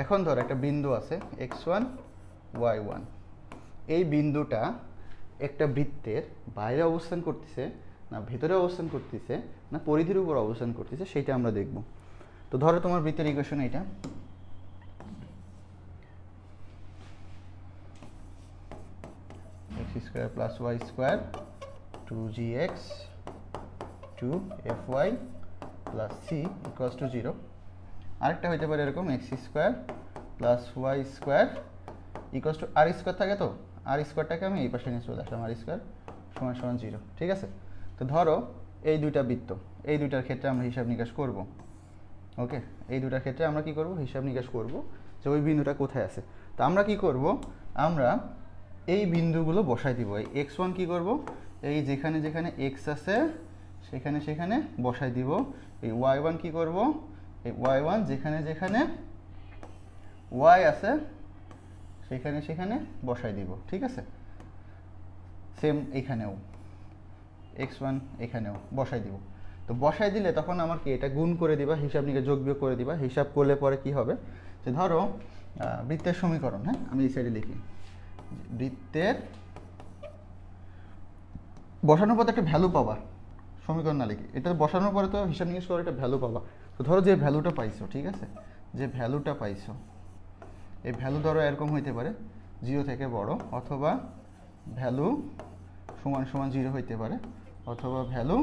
এখন ধরো একটা বিন্দু আছে x1 y1, এই বিন্দুটা একটা বৃত্তের বাইরে অবস্থান করতেছে না ভেতরে অবস্থান করতেছে না পরিধির উপর অবস্থান করতেছে, সেইটা আমরা দেখব। তো ধরো তোমার বৃত্তের ইকুয়েশন এইটা, x² + y² 2gx 2fy + c = 0। আরেকটা হইতে পারে এরকম x² + y² = r² থাকে, তো r²টাকে আমি এই পাশে নিয়ে চলে আসলাম, r² = 0, ঠিক আছে? তো ধরো এই দুইটা বৃত্ত, এই দুইটার ক্ষেত্রে আমরা হিসাব নিকাশ করব, ওকে? এই দুইটার ক্ষেত্রে আমরা কি করব, হিসাব নিকাশ করব যে ওই বিন্দুটা কোথায় আছে। তো আমরা কি করব, আমরা এই বিন্দুগুলো বসাই দিব। এই x1 কি করব, এই যেখানে যেখানে x আছে সেখানে সেখানে বসাই দিব। এই y1 কি করব, এই y1 যেখানে যেখানে y আছে সেখানে সেখানে বসাই দিব, ঠিক আছে? সেম এখানেও x1 এখানেও বসাই দিব। তো বসাই দিলে তখন আমার কি, এটা গুণ করে দিবা, হিসাব নিকে যোগ বিয়োগ করে দিবা। হিসাব করলে পরে কি হবে, যে ধরো বৃত্তের সমীকরণ, হ্যাঁ আমি এই সাইডে লিখি, বৃত্তের বসানোর পর একটা ভ্যালু পাবা, সমীকরণ না লিখি, এটা বসানোর পরে তো হিসাব নিকেশ করে একটা ভ্যালু পাবা। তো ধরো যে ভ্যালুটা পাইছো, ঠিক আছে, যে ভ্যালুটা পাইছো, এই ভ্যালু ধরো এরকম হইতে পারে 0 থেকে বড়, অথবা ভ্যালু = 0 হইতে পারে, অথবা ভ্যালু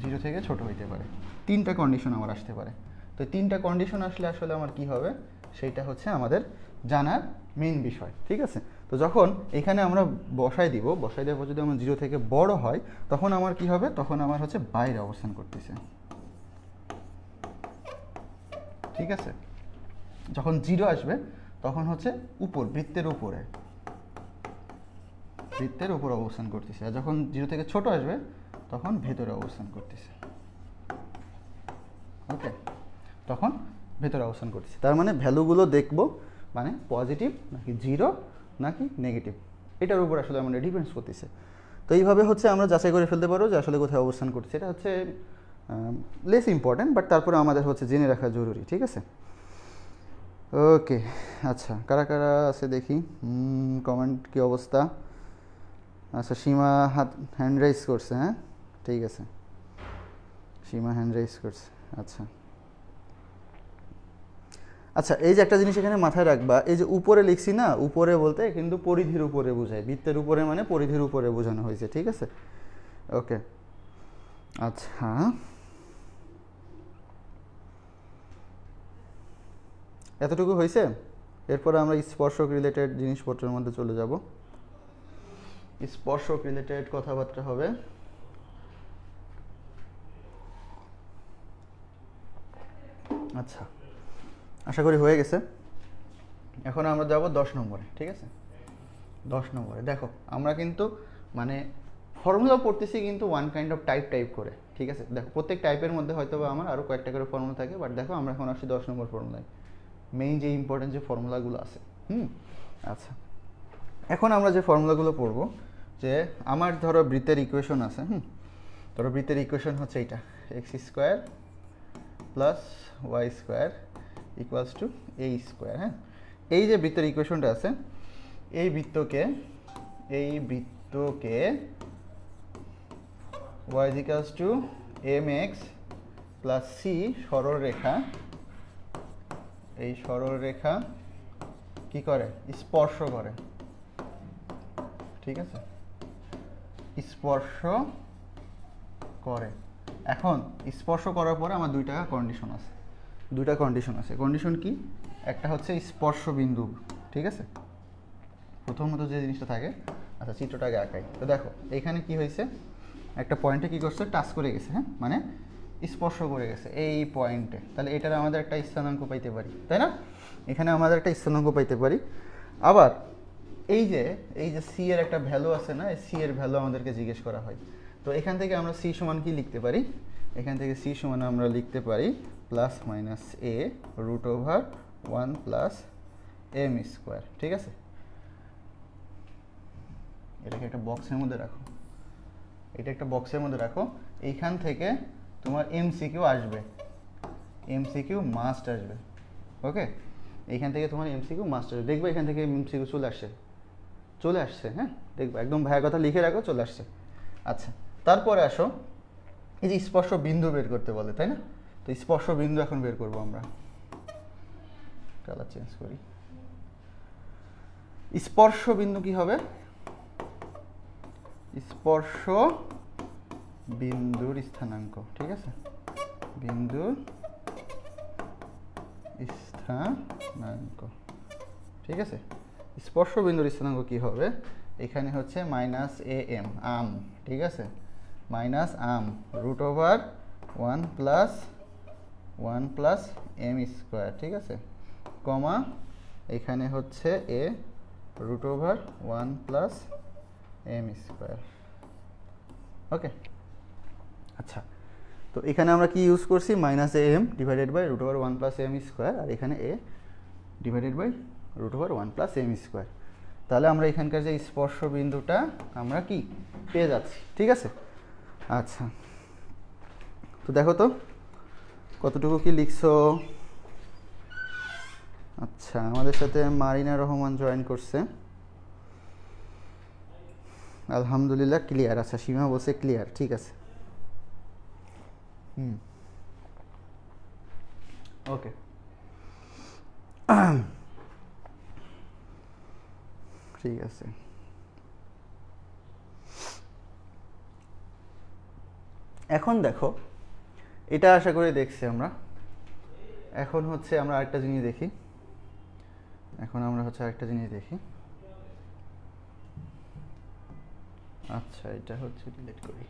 0 থেকে ছোট হইতে পারে। তিনটা কন্ডিশন আমার আসতে পারে। তো তিনটা কন্ডিশন আসলে আসলে আমার কি হবে, সেইটা হচ্ছে আমাদের জানার মেইন বিষয়, ঠিক আছে? তো যখন এখানে আমরা বসাই দেওয়ার পর যদি আমার 0 থেকে বড় হয় তখন আমার কি হবে, তখন আমার হচ্ছে বাইরে অবস্থান করতেছে, ঠিক আছে। যখন 0 আসবে তখন হচ্ছে বৃত্তের উপরে অবস্থান করতেছে, আর যখন 0 থেকে ছোট আসবে তখন ভেতরে অবস্থান করতেছে। ওকে, তখন ভেতরে অবস্থান করতেছে। তার মানে ভ্যালুগুলো দেখবো মানে পজিটিভ নাকি 0 নাকি নেগেটিভ, এটার উপর আসলে আমাদের ডিপেন্ডস করতেছে। তো এইভাবে হচ্ছে আমরা যাচাই করে ফেলতে পারবো যে আসলে কোথায় অবস্থান করতেছে। এটা হচ্ছে লেস ইম্পর্ট্যান্ট, বাট তারপরে আমাদের হচ্ছে জেনে রাখা জরুরি, ঠিক আছে। ওকে, আচ্ছা, কারা কারা আছে দেখি, কমেন্ট কি অবস্থা? আচ্ছা, সীমা হ্যান্ড রাইজ করছে, হ্যাঁ ঠিক আছে, সীমা হ্যান্ড রাইজ করছে। আচ্ছা আচ্ছা, এই যে একটা জিনিস এখানে মাথায় রাখবা, এই যে উপরে লিখছি না, উপরে বলতে কিন্তু পরিধির উপরে বোঝায়, বৃত্তের উপরে মানে পরিধির উপরে বোঝানো হয়েছে, ঠিক আছে। ওকে, আচ্ছা, এতটুকু হয়েছে। এরপরে আমরা স্পর্শক রিলেটেড জিনিসপত্রের মধ্যে চলে যাব। স্পর্শক রিলেটেড কথাবার্তা হবে। আচ্ছা, আশা করি হয়ে গেছে। এখন আমরা যাব 10 নম্বরে, ঠিক আছে। 10 নম্বরে দেখো, আমরা কিন্তু মানে ফর্মুলা পড়তেছি কিন্তু ওয়ান কাইন্ড অফ টাইপ করে, ঠিক আছে। দেখো প্রত্যেক টাইপের মধ্যে হয়তো বা আমার আরও কয়েকটা করে ফর্মুলা থাকে, বাট দেখো আমরা এখন আসছি 10 নম্বর ফর্মুলায়, মেইন যে ইম্পর্টেন্ট যে ফর্মুলাগুলো আছে। আচ্ছা, এখন আমরা যে ফর্মুলাগুলো পড়বো, যে আমার ধরো বৃত্তের ইকুয়েশন আছে, ধরো বৃত্তের ইকুয়েশন হচ্ছে এইটা, x square plus y square equals to a square. হ্যাঁ, এই যে বৃত্তের ইকুয়েশনটা আছে, এই বৃত্তকে y equals to m x plus c সরলরেখা, এই সরলরেখা কি করে, স্পর্শ করে, ঠিক আছে, স্পর্শ করে। এখন স্পর্শ করার পরে আমার দুইটা কন্ডিশন আছে। কন্ডিশন কি? একটা হচ্ছে স্পর্শ বিন্দু, ঠিক আছে। প্রথমত যে জিনিসটা থাকে, আচ্ছা চিত্রটাকে আঁকাই। তো দেখো এইখানে কি হয়েছে, একটা পয়েন্টে কি করছে, টাচ করে গেছে, হ্যাঁ, মানে স্পর্শ করে গেছে এই পয়েন্টে। তাহলে এটার আমাদের একটা স্থানাঙ্ক পাইতে পারি, তাই না? এখানে আমাদের একটা স্থানাঙ্ক পাইতে পারি। আবার এই যে সি এর একটা ভ্যালু আছে না, এই সি এর ভ্যালু আমাদেরকে জিজ্ঞেস করা হয়। তো এখান থেকে আমরা সি সমান কি লিখতে পারি, এখান থেকে সি সমান আমরা লিখতে পারি plus minus a root over 1 plus m square, ঠিক আছে। এটাকে একটা বক্সের মধ্যে রাখো, এইখান থেকে তোমার এমসিকিউ আসবে, এমসিকিউ মাস্ট আসবে। ওকে, এইখান থেকে তোমার এমসিকিউ মাস্ট আসবে, দেখবে এখান থেকে এমসিকিউ চলে আসছে, হ্যাঁ দেখবে, একদম ভাইয়ের কথা লিখে রাখো, চলে আসছে। আচ্ছা, তারপরে আসো, এই যে স্পর্শ বিন্দু বের করতে বলে, তাই না? তো স্পর্শ বিন্দু এখন বের করবো আমরা, কালার চেঞ্জ করি। স্পর্শ বিন্দু কি হবে, স্পর্শ বিন্দুর স্থানাঙ্ক, ঠিক আছে, বিন্দুর স্থানাঙ্ক, ঠিক আছে। স্পর্শ বিন্দুর স্থানাঙ্ক কি হবে, এখানে হচ্ছে মাইনাস এ এম আম, ঠিক আছে, minus am root over 1 plus m square, ঠিক আছে, কমা এখানে হচ্ছে a root over 1 plus m square. Okay, আচ্ছা, তো এখানে আমরা কি ইউজ করছি, minus a m divided by root over 1 plus m square, আর এখানে a divided by root over 1 plus m square. তাহলে আমরা এখানকার যে স্পর্শ বিন্দুটা আমরা কি পেয়ে যাচ্ছি, ঠিক আছে। আচ্ছা, তো দেখো তো কতটুকু কি লিখছো। আচ্ছা, আমাদের সাথে মারিনা রহমান জয়েন করছে, আলহামদুলিল্লাহ ক্লিয়ার। আচ্ছা, সীমা বলছে ক্লিয়ার, ঠিক আছে। ওকে, ঠিক আছে। এখন দেখো, এটা আশা করি দেখছি আমরা। এখন হচ্ছে আমরা আরেকটা জিনিস দেখি, আচ্ছা এটা হচ্ছে ডিলিট করি।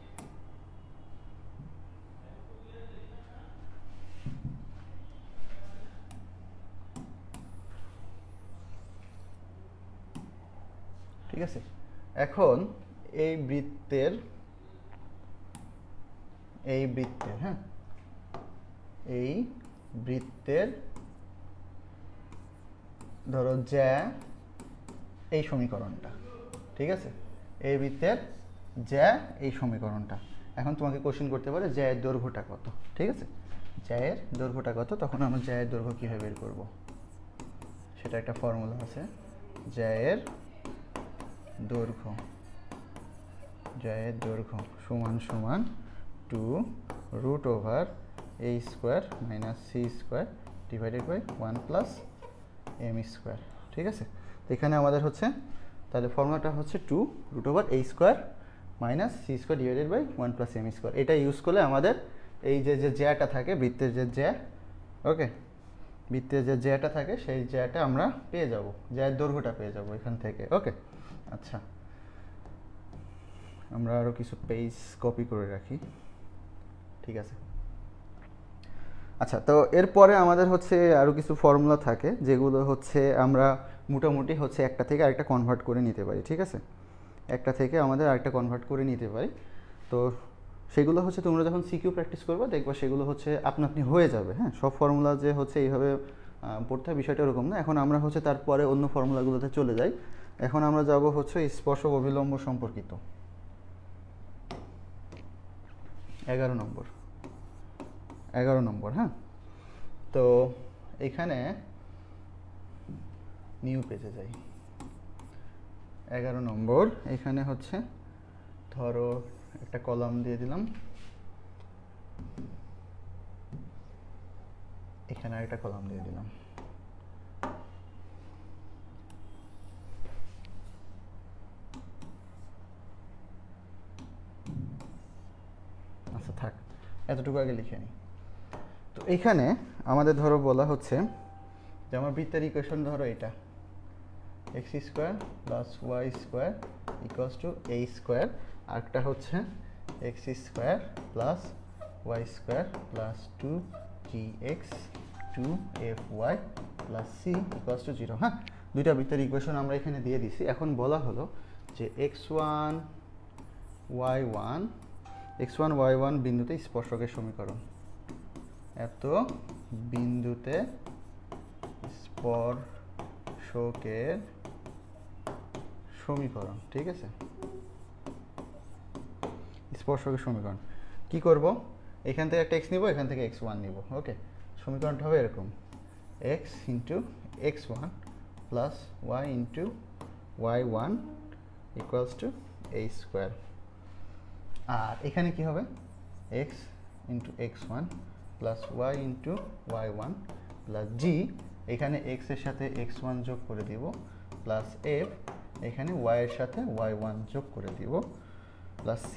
ঠিক আছে, এখন এই বৃত্তের হ্যাঁ এই বৃত্তের ধরো জ্যা এই সমীকরণটা, ঠিক আছে, এই বৃত্তের জ্যা এই সমীকরণটা। এখন তোমাকে কোশ্চেন করতে পারে জ্যায়ের দৈর্ঘ্যটা কত, ঠিক আছে, জ্যায়ের দৈর্ঘ্যটা কত, তখন আমরা জ্যায়ের দৈর্ঘ্য কীভাবে বের করব সেটা একটা ফর্মুলা আছে। জ্যায়ের দৈর্ঘ্য সমান সমান 2√a² - c² divided by 1 + m², ঠিক আছে। তো এখানে আমাদের হচ্ছে তাহলে ফর্মুলাটা হচ্ছে 2√a² - c² divided by 1 + m²। এটা ইউজ করলে আমাদের এই যে জ্যাটা থাকে বৃত্তের যে জ্যা, ওকে, বৃত্তের যে জ্যাটা থাকে সেই জ্যাটা আমরা পেয়ে যাব, জ্যায়ের দৈর্ঘ্যটা পেয়ে যাব এখান থেকে, ওকে। আচ্ছা আমরা আরও কিছু পেজ কপি করে রাখি, ঠিক আছে। আচ্ছা তো এরপরে আমাদের হচ্ছে আরও কিছু ফর্মুলা থাকে যেগুলো হচ্ছে আমরা মোটামুটি হচ্ছে একটা থেকে আরেকটা কনভার্ট করে নিতে পারি, ঠিক আছে, একটা থেকে আমাদের আরেকটা কনভার্ট করে নিতে পারি। তো সেগুলো হচ্ছে তোমরা যখন সিকিউ প্র্যাকটিস করবে দেখবা সেগুলো হচ্ছে আপনা আপনি হয়ে যাবে। হ্যাঁ, সব ফর্মুলা যে হচ্ছে এইভাবে পড়তে হয় বিষয়টা এরকম না। এখন আমরা হচ্ছে তারপরে অন্য ফর্মুলাগুলোতে চলে যাই। এখন আমরা যাব হচ্ছে স্পর্শক অভিলম্ব সম্পর্কিত 11 নম্বর। হ্যাঁ, তো এখানে নিউ পেজে যাই। 11 নম্বর এখানে হচ্ছে ধরো একটা কলাম দিয়ে দিলাম, এখানে একটা কলাম দিয়ে দিলাম। আচ্ছা থাক, এতটুকু আগে লিখে নিই। তো এখানে আমাদের ধরো বলা হচ্ছে যে আমার বৃত্তের ইকুয়েশন ধরো এটা x² + y² = a², আরেকটা হচ্ছে x² + y² + 2gx 2fy + c = 0। হ্যাঁ, দুইটা বৃত্তের ইকুয়েশন আমরা এখানে দিয়ে দিছি। এখন বলা হলো যে x1 y1 বিন্দুতে স্পর্শকের সমীকরণ, এত বিন্দুতে স্পর্শকের সমীকরণ, ঠিক আছে, স্পর্শকের সমীকরণ কি করব, এখান থেকে একটা x নিব, এখান থেকে x1 নিব, ওকে। সমীকরণটা হবে এরকম x × x1 + y × y1 = a²। আর এখানে কি হবে x × x1 + y × y1 + g, এখানে x এর সাথে x1 যোগ করে দিব + f, এখানে y এর সাথে y1 যোগ করে দিব + c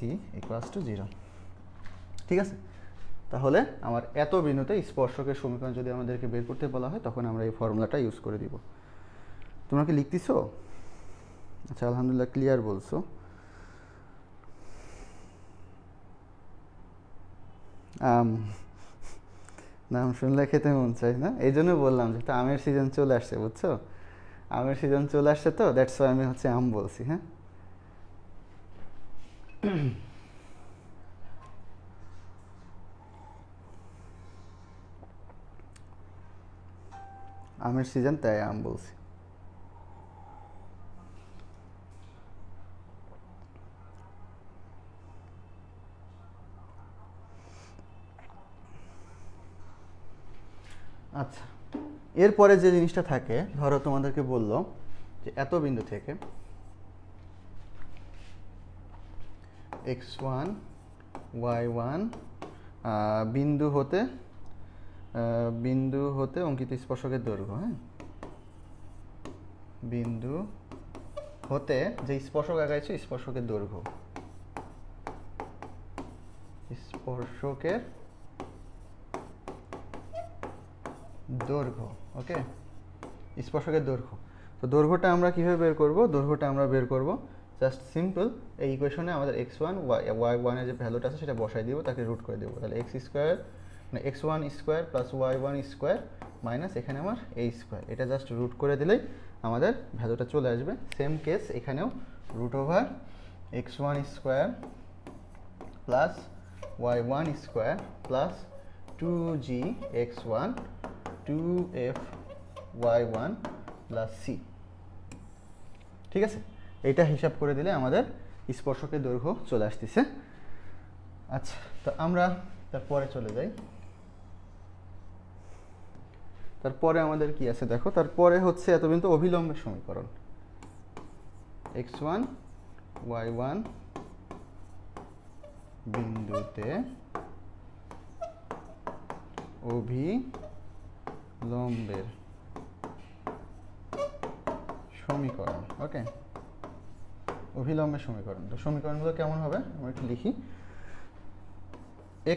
= 0, ঠিক আছে। তাহলে আমার এত বিন্দুতে স্পর্শকের সমীকরণ যদি আমাদেরকে বের করতে বলা হয় তখন আমরা এই ফর্মুলাটা ইউজ করে দিব। তোমরা কি লিখতেছো? আচ্ছা আলহামদুলিল্লাহ ক্লিয়ার বলছো। নাম শুনলে খেতে মন চাই না, এই জন্য বললাম যে তো আমের সিজন চলে আসছে, বুঝছো, আমের সিজন চলে আসছে, তো দ্যাটস ওয়াই আমি হচ্ছে আম বলছি। হ্যাঁ, আমের সিজন তাই আম বলছি। আচ্ছা, এরপরে যে জিনিসটা থাকে, ধরো তোমাদেরকে বললো যে এত বিন্দু থেকে x1 y1 বিন্দু হতে অঙ্কিত স্পর্শকের দৈর্ঘ্য, হ্যাঁ, বিন্দু হতে যে স্পর্শক আঁকাইছে স্পর্শকের দৈর্ঘ্য, স্পর্শকের দৈর্ঘ্য, ওকে, স্পর্শকের দৈর্ঘ্য। তো দৈর্ঘ্যটা আমরা কিভাবে বের করব? দৈর্ঘ্যটা আমরা বের করব জাস্ট সিম্পল এই ইকুয়েশনে আমাদের x1 y1 এর যে ভ্যালুটা আছে সেটা বসাই দিব, তাকে রুট করে দেবো। তাহলে x স্কোয়ার মানে x1 square plus y1 square minus এখানে আমার a স্কোয়ার, এটা জাস্ট রুট করে দিলেই আমাদের ভ্যালুটা চলে আসবে। সেম কেস এখানেও root over x1 square plus y1 square plus 2g x1 2f y1 plus c, ঠিক আছে? এইটা হিসাব করে দিলে আমাদের স্পর্শকের দৈর্ঘ্য চলে আসতেছে। আচ্ছা, তো আমরা তারপরে চলে যাই। তারপরে আমাদের কি আছে দেখো, তারপরে হচ্ছে এত পর্যন্ত অভিলম্বের সমীকরণ x1 y1 বিন্দুতে অভিলম্বের সমীকরণ। ওকে, অভিলম্বের সমীকরণ। তো সমীকরণগুলো কেমন হবে আমরা একটু লিখি।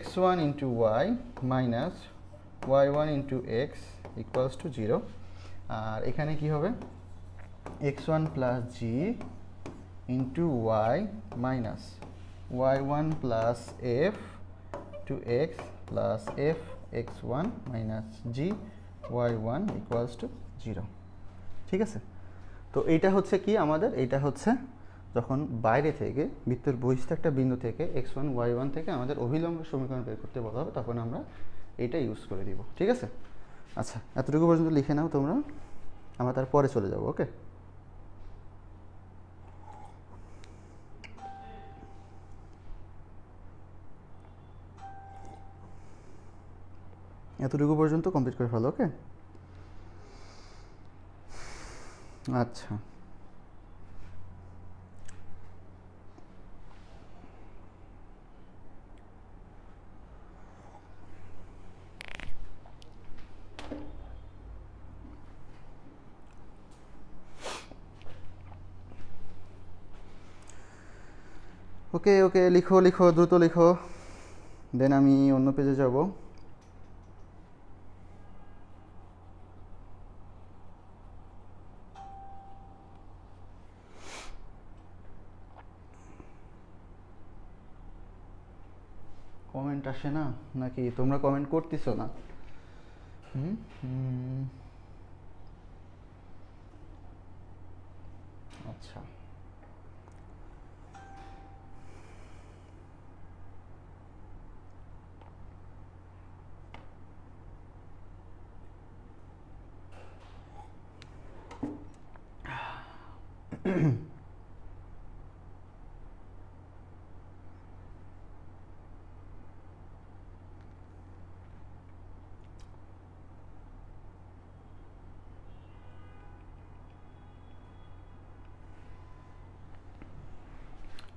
x1 into y minus y1 into x equals to 0, আর এখানে কি হবে x1 plus g into y minus y1 plus f two x plus f x1 minus g y1 equals to 0, ঠিক আছে? তো এইটা হচ্ছে কি আমাদের, এইটা হচ্ছে যখন বাইরে থেকে বৃত্তের বহিস্থ একটা বিন্দু থেকে x1 y1 থেকে আমাদের অভিলম্ব সমীকরণ বের করতে বলা হবে, তখন আমরা এইটা ইউজ করে দিব, ঠিক আছে? আচ্ছা, এতটুকু পর্যন্ত লিখে নাও তোমরা, আমরা তারপরে চলে যাব। ওকে, এতটুকু পর্যন্ত কমপ্লিট করে ফেলো। ওকে, আচ্ছা, ওকে ওকে, লিখো লিখো, দ্রুত লিখো, দেন আমি অন্য পেজে যাব। কমেন্ট আসে না নাকি তোমরা কমেন্ট করতেছো না? আচ্ছা,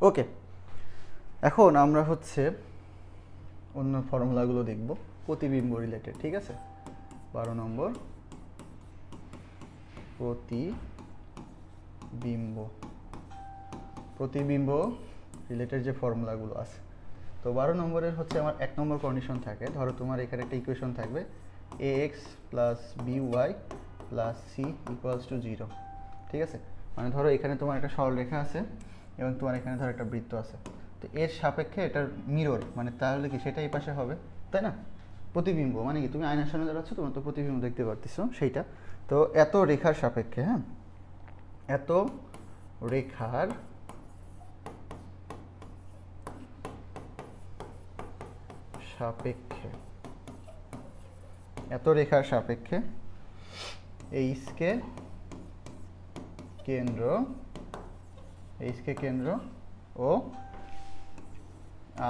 ওকে, এখন আমরা হচ্ছে অন্য ফর্মুলাগুলো দেখব প্রতিবিম্ব রিলেটেড, ঠিক আছে? 12 নম্বর প্রতিবিম্ব রিলেটেড যে ফর্মুলাগুলো আছে। তো 12 নম্বরের হচ্ছে আমার 1 নম্বর কন্ডিশন থাকে, ধরো তোমার এখানে একটা ইকুয়েশন থাকবে ax plus by plus c equals to 0, ঠিক আছে? মানে ধরো এখানে তোমার একটা সরলরেখা আছে এবং তোমার এখানে ধরো একটা বৃত্ত আছে, তো এর সাপেক্ষে এটার মিরর, মানে তাহলে কি সেটা এই পাশে হবে, তাই না? প্রতিবিম্ব মানে কি, তুমি আয়নার সামনে দাঁড়াচ্ছ, তোমার তো প্রতিবিম্ব দেখতে পারতেছো সেইটা। তো এত রেখার সাপেক্ষে, হ্যাঁ, এত রেখার সাপেক্ষে এইচকে কেন্দ্র ও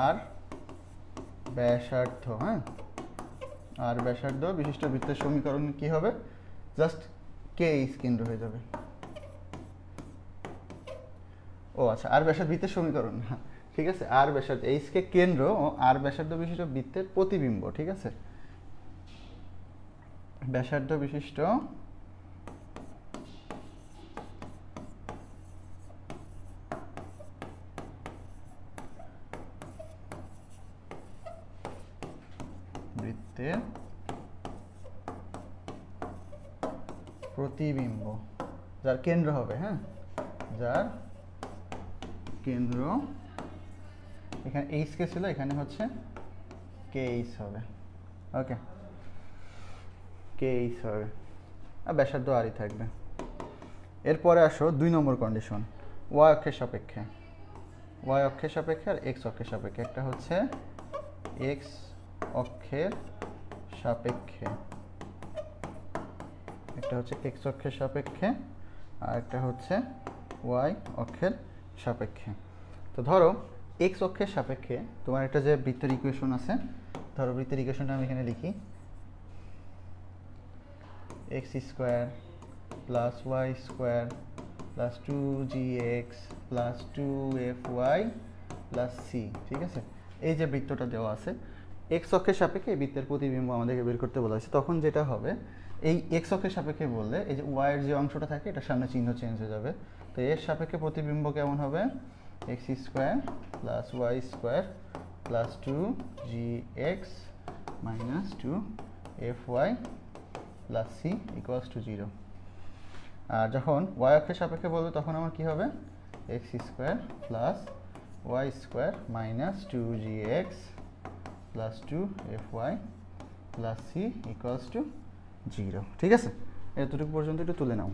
আর ব্যাসার্ধ, হ্যাঁ, আর ব্যাসার্ধ বিশিষ্ট বৃত্তের সমীকরণ কি হবে? জাস্ট কে এইচ কেন্দ্র হয়ে যাবে। ও আচ্ছা, আর ব্যাসার্ধ বৃত্তের সমীকরণ, হ্যাঁ ঠিক আছে, আর ব্যাসার্ধ এইচকে কেন্দ্র ও আর ব্যাসার্ধ বিশিষ্ট বৃত্তের প্রতিবিম্ব, ঠিক আছে? ব্যাসার্ধ বিশিষ্ট বৃত্তের প্রতিবিম্ব যার কেন্দ্র হবে, হ্যাঁ, যার কেন্দ্র, এখানে এইচ কে ছিল, এখানে হচ্ছে কে এইচ হবে। ওকে, কে এইচ হবে, আর ব্যাসার্ধ আরই থাকবে। এরপরে আসো 2 নম্বর কন্ডিশন, ওয়াই অক্ষের সাপেক্ষে, ওয়াই অক্ষের সাপেক্ষে আর এক্স অক্ষের সাপেক্ষে। একটা হচ্ছে এক্স অক্ষের সাপেক্ষে, একটা হচ্ছে এক্স অক্ষের সাপেক্ষে, আর একটা হচ্ছে ওয়াই অক্ষের সাপেক্ষে। তো ধরো এক্স অক্ষের সাপেক্ষে তোমার একটা যে বৃত্তের ইকুয়েশন আছে, ধরো বৃত্তের ইকুয়েশনটা আমি এখানে লিখি, x square plus y square plus 2gx plus 2fy plus c. ঠিক আছে, এই যে বৃত্তটা দেওয়া আছে এক্স অক্ষের সাপেক্ষে, এই বৃত্তের প্রতিবিম্ব আমাদেরকে বের করতে বলা হয়েছে। তখন যেটা হবে, এই এক্স অক্ষের সাপেক্ষে বললে এই যে ওয়াইয়ের যে অংশটা থাকে এটার সামনে চিহ্ন চেঞ্জ হয়ে যাবে। তো এর সাপেক্ষে প্রতিবিম্ব কেমন হবে, x square plus y square plus 2gx minus 2fy plus c equals to 0। আর যখন ওয়াই অক্ষের সাপেক্ষে বলবে তখন আমার কি হবে, x square plus y square minus 2gx plus 2fy plus c equals to 0। ঠিক আছে, এতটুকু পর্যন্ত একটু তুলে নাও।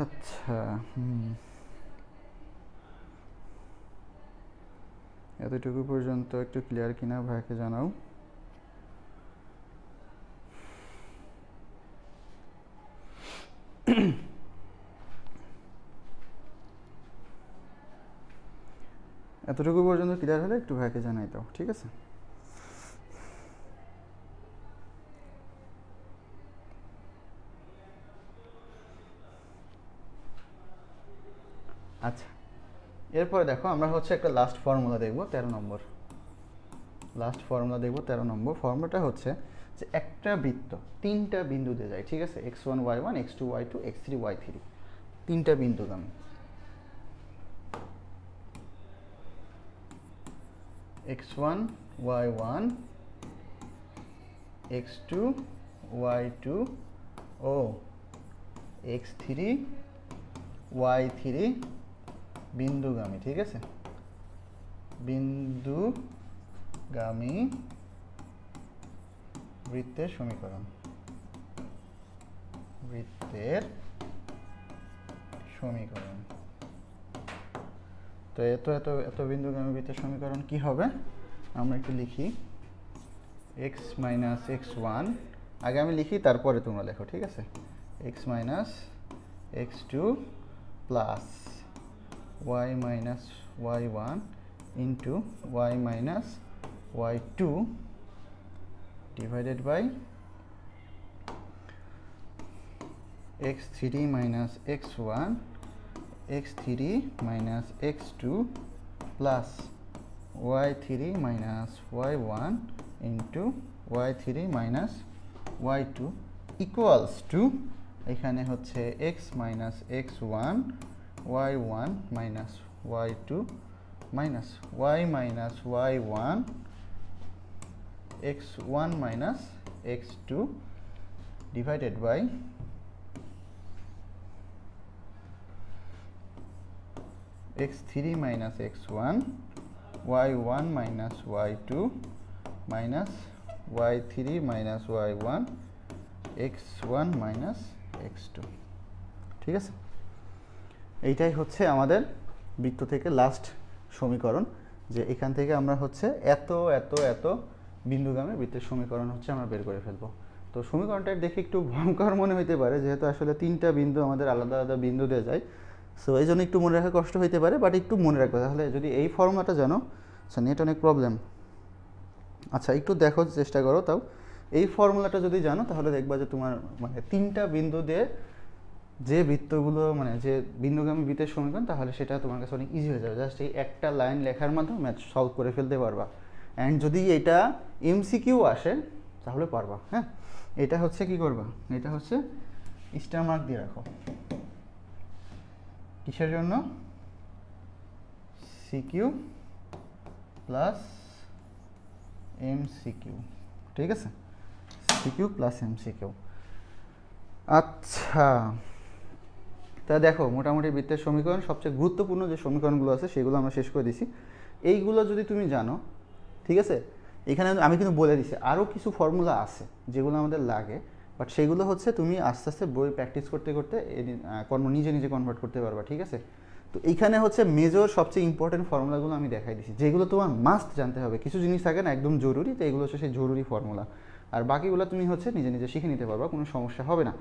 আচ্ছা, এতটুকু পর্যন্ত একটু ক্লিয়ার কিনা ভাইকে জানাও। এতটুকু পর্যন্ত ক্লিয়ার হলে একটু ভাইকে জানাই দাও। ঠিক আছে, আচ্ছা এরপরে দেখো আমরা হচ্ছে একটা লাস্ট ফর্মুলা দেখবো 13 নম্বর, লাস্ট ফর্মুলা দেখবো 13 নম্বর। ফর্মুলাটা হচ্ছে যে একটা বৃত্ত 3টা বিন্দু দিয়ে যায়। ঠিক আছে, x1 y1 x2 y2 x3 y3, 3টা বিন্দুগামী। x1 y1 x2 y2 ও x3 y3 বিন্দুগামী। ঠিক আছে, বিন্দুগামী বৃত্তের সমীকরণ, বৃত্তের সমীকরণ। তো এত এত এত বিন্দুগামী বৃত্তের সমীকরণ কি হবে, আমরা একটু লিখি x মাইনাস x1, আগে আমি লিখি তারপরে তোমরা লেখো। ঠিক আছে, x minus x2 plus y minus y1 into y minus y2 divided by x3 minus x1 x3 minus x2 plus y3 minus y1 into y3 minus y2 equals to, এখানে হচ্ছে x minus x1 y1 minus y2 minus y minus y1 x1 minus x2 divided by x3 minus x1 y1 minus y2 minus y3 minus y1 x1 minus x2। ঠিক আছে, এইটাই হচ্ছে আমাদের বৃত্ত থেকে last সমীকরণ, যে এখান থেকে আমরা হচ্ছে এত এত এত বিন্দুগামী বৃত্তের সমীকরণ হচ্ছে আমরা বের করে ফেলবো। তো সমীকরণটা দেখে একটু ভয়ঙ্কর মনে হইতে পারে, যেহেতু আসলে 3টা বিন্দু আমাদের আলাদা আলাদা বিন্দু দিয়ে যায়, সো এই জন্য একটু মনে রাখা কষ্ট হইতে পারে, বাট একটু মনে রাখবে। তাহলে যদি এই ফর্মুলাটা জানো, আচ্ছা নেট অনেক প্রবলেম, আচ্ছা একটু দেখো, চেষ্টা করো। তাও এই ফর্মুলাটা যদি জানো তাহলে দেখবা যে তোমার মানে 3টা বিন্দু দিয়ে যে বৃত্তগুলো মানে যে বিন্দুগামী বৃত্তের সমীকরণ, তাহলে সেটা তোমার কাছে অনেক ইজি হয়ে যাবে। জাস্ট এই একটা লাইন লেখার মাধ্যমে ম্যাথ সলভ করে ফেলতে পারবা। অ্যান্ড যদি এটা এমসিকিউ আসে তাহলে পারবা। হ্যাঁ, এটা হচ্ছে কি করবা, এটা হচ্ছে স্টার মার্ক দিয়ে রাখো। কিসের জন্য, সিকিউ প্লাস এমসিকিউ। ঠিক আছে, সিকিউ প্লাস এমসিকিউ। আচ্ছা, তো তা দেখো মোটামুটি বৃত্তের সমীকরণ সবচেয়ে গুরুত্বপূর্ণ যে সমীকরণগুলো আছে সেগুলো আমরা শেষ করে দিছি। এইগুলো যদি তুমি জানো, ঠিক আছে, এখানে আমি কিন্তু বলে দিছি আরও কিছু ফর্মুলা আছে যেগুলো আমাদের লাগে, বাট সেগুলো হচ্ছে তুমি আস্তে আস্তে বই প্র্যাকটিস করতে করতে নিজে নিজে কনভার্ট করতে পারবা, ঠিক আছে। তো এইখানে হচ্ছে মেজর সবচেয়ে ইম্পর্টেন্ট ফর্মুলাগুলো আমি দেখাই দিছি, যেগুলো তোমার মাস্ট জানতে হবে। কিছু জিনিস থাকে না একদম জরুরি, তো এগুলো হচ্ছে সেই জরুরি ফর্মুলা, আর বাকিগুলো তুমি হচ্ছে নিজে নিজে শিখে নিতে পারবা, কোনো সমস্যা হবে না।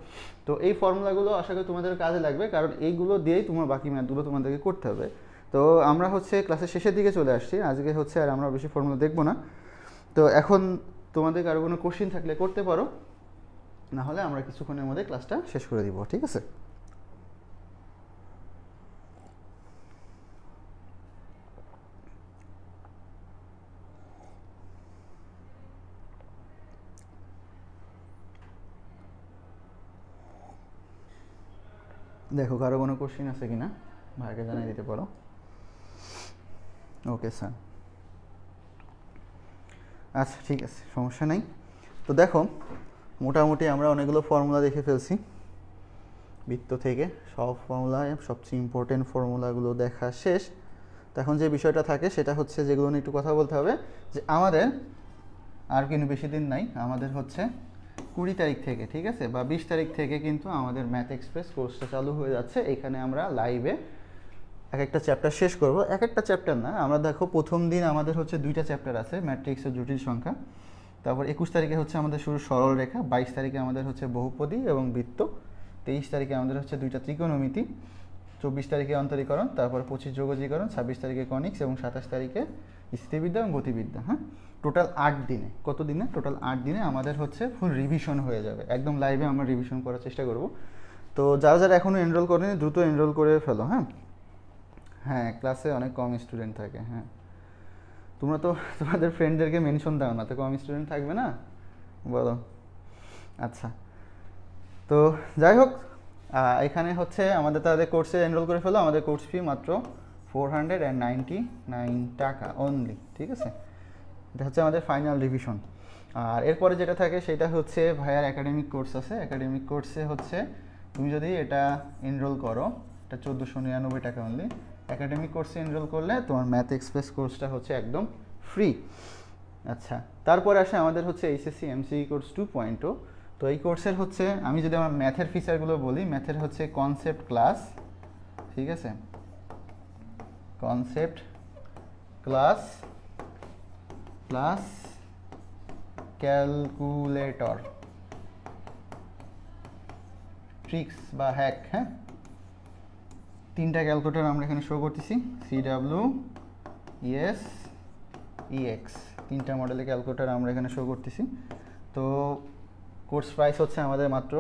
তো এই ফর্মুলাগুলো আশা করি তোমাদের কাজে লাগবে, কারণ এইগুলো দিয়েই তোমার বাকি ম্যাথগুলো তোমাদেরকে করতে হবে। তো আমরা হচ্ছে ক্লাসের শেষের দিকে চলে আসছি আজকে হচ্ছে, আর আমরা বেশি ফর্মুলা দেখবো না। তো এখন তোমাদের কারো কোনো কোশ্চিন থাকলে করতে পারো, না হলে আমরা কিছুক্ষণের মধ্যে ক্লাসটা শেষ করে দিব, ঠিক আছে। দেখো কারো কোনো কোশ্চিন আছে কিনা ভাইকে জানিয়ে দিতে পারো। ওকে স্যার, আচ্ছা ঠিক আছে, সমস্যা নেই। তো দেখো মোটামুটি আমরা অনেকগুলো ফর্মুলা দেখে ফেলছি বৃত্ত থেকে, সব ফর্মুলা সবচেয়ে ইম্পর্টেন্ট ফর্মুলাগুলো দেখা শেষ। তো এখন যে বিষয়টা থাকে সেটা হচ্ছে যেগুলো নিয়ে একটু কথা বলতে হবে, যে আমাদের আর কিন্তু বেশি দিন নাই, আমাদের হচ্ছে 20 তারিখ থেকে, ঠিক আছে, বা 20 তারিখ থেকে কিন্তু আমাদের ম্যাথ এক্সপ্রেস কোর্সটা চালু হয়ে যাচ্ছে। এখানে আমরা লাইভে এক একটা চ্যাপ্টার শেষ করব, এক একটা চ্যাপ্টার না, আমরা দেখো প্রথম দিন আমাদের হচ্ছে 2টা চ্যাপ্টার আছে, ম্যাট্রিক্সের জটিল সংখ্যা, তারপর 21 তারিখে হচ্ছে আমাদের শুরু সরল রেখা, 22 তারিখে আমাদের হচ্ছে বহুপদী এবং বৃত্ত, 23 তারিখে আমাদের হচ্ছে 2টা ত্রিকোণমিতি, 24 তারিখে অন্তরীকরণ, তারপর 25 যোগজীকরণ, 26 তারিখে কনিক্স এবং 27 তারিখে স্থিতিবিদ্যা এবং গতিবিদ্যা। হ্যাঁ, টোটাল 8 দিনে, কত দিনে? টোটাল 8 দিনে আমাদের হচ্ছে ফুল রিভিশন হয়ে যাবে, একদম লাইভে আমরা রিভিশন করার চেষ্টা করব। তো যারা যারা এখনও এনরোল করেনি দ্রুত এনরোল করে ফেলো। হ্যাঁ হ্যাঁ, ক্লাসে অনেক কম স্টুডেন্ট থাকে। হ্যাঁ, তোমরা তো তোমাদের ফ্রেন্ডদেরকে মেনশন দাও না, তো কম স্টুডেন্ট থাকবে না, বলো। আচ্ছা, তো যাই হোক, এখানে হচ্ছে আমাদের তাদের কোর্সে এনরোল করে ফেলো। আমাদের কোর্স ফি মাত্র 499 টাকা অনলি, ঠিক আছে। এটা হচ্ছে আমাদের ফাইনাল রিভিশন। আর এরপরে যেটা থাকে সেটা হচ্ছে ভাইয়ার একাডেমিক কোর্স আছে। একাডেমিক কোর্সে হচ্ছে তুমি যদি এটা এনরোল করো, এটা 1499 টাকা অনলি। একাডেমিক কোর্সে এনরোল করলে তোমার ম্যাথ এক্সপ্রেস কোর্সটা হচ্ছে একদম ফ্রি। আচ্ছা, তারপরে আসে আমাদের হচ্ছে এইচএসসি এমসিই কোর্স 2.0। তো এই কোর্সের হচ্ছে আমি যদি আমার ম্যাথের ফিচারগুলো বলি, ম্যাথের হচ্ছে কনসেপ্ট ক্লাস, ঠিক আছে, concept class plus calculator, tricks বা হ্যাক। হ্যাঁ, 3টা ক্যালকুলেটর আমরা এখানে শো করতেছি, CW ES EX, 3টা মডেলের ক্যালকুলেটর আমরা এখানে শো করতেছি। তো কোর্স প্রাইস হচ্ছে আমাদের মাত্র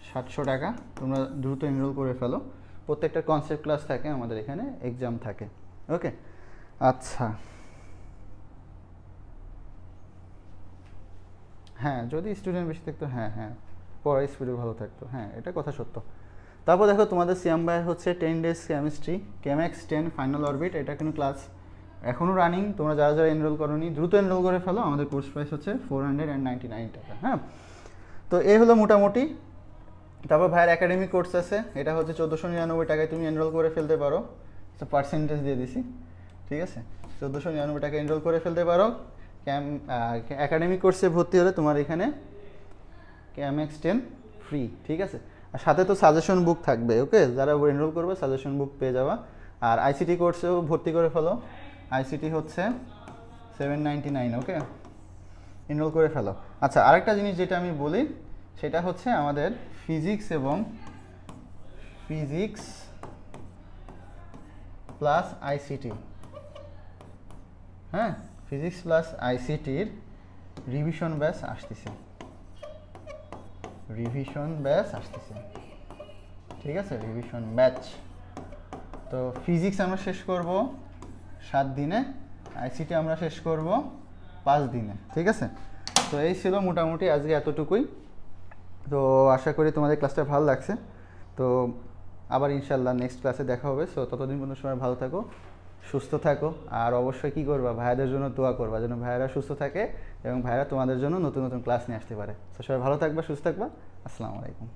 700 টাকা। তোমরা দ্রুত এনরোল করে ফেলো। প্রত্যেকটা কনসেপ্ট ক্লাস থাকে আমাদের এখানে, এক্সাম থাকে। ওকে, আচ্ছা, হ্যাঁ যদি স্টুডেন্ট বেশি থাকতো, হ্যাঁ হ্যাঁ, পড়ার স্পিডও ভালো থাকতো, হ্যাঁ এটা কথা সত্য। তারপর দেখো তোমাদের সিয়াম ভাইয়ের হচ্ছে 10 ডেজ কেমিস্ট্রি, কেম্যাক্স 10 ফাইনাল অরবিট, এটা কিন্তু ক্লাস এখনও রানিং। তোমরা যারা যারা এনরোল করোনি দ্রুত এনরোল করে ফেলো। আমাদের কোর্স প্রাইস হচ্ছে 499 টাকা। হ্যাঁ, তো এই হলো মোটামুটি। তারপর ভাইয়ের একাডেমিক কোর্স আছে, এটা হচ্ছে 1499 টাকায় তুমি এনরোল করে ফেলতে পারো, পার্সেন্টেজ দিয়ে দিছি, ঠিক আছে। 1499 টাকা এনরোল করে ফেলতে পারো। একাডেমিক কোর্সে ভর্তি হলে তোমার এখানে কেম্যাক্স 10 ফ্রি, ঠিক আছে। আর সাথে তো সাজেশন বুক থাকবে। ওকে, যারা এনরোল করবে সাজেশন বুক পেয়ে যাওয়া। আর আইসিটি কোর্সেও ভর্তি করে ফেলো, আইসিটি হচ্ছে 799। ওকে, এনরোল করে ফেলো। আচ্ছা, আরেকটা জিনিস যেটা আমি বলি সেটা হচ্ছে আমাদের ফিজিক্স এবং ফিজিক্স প্লাস আইসিটি, হ্যাঁ, ফিজিক্স প্লাস আইসিটির রিভিশন ব্যাচ আসতেছে, রিভিশন ব্যাচ আসতেছে, ঠিক আছে, রিভিশন ব্যাচ। তো ফিজিক্স আমরা শেষ করব 7 দিনে, আইসিটি আমরা শেষ করব 5 দিনে, ঠিক আছে। তো এই ছিল মোটামুটি আজকে এতটুকুই। তো আশা করি তোমাদের ক্লাসটা ভালো লাগছে। তো আবার ইনশাল্লাহ নেক্সট ক্লাসে দেখা হবে। সো ততদিন পর্যন্ত সবাই ভালো থাকো, সুস্থ থাকো। আর অবশ্যই কী করবা, ভাইয়াদের জন্য দোয়া করবা যেন ভাইয়ারা সুস্থ থাকে এবং ভাইয়ারা তোমাদের জন্য নতুন নতুন ক্লাস নিয়ে আসতে পারে। তো সবাই ভালো থাকবা, সুস্থ থাকবা। আসসালামু আলাইকুম।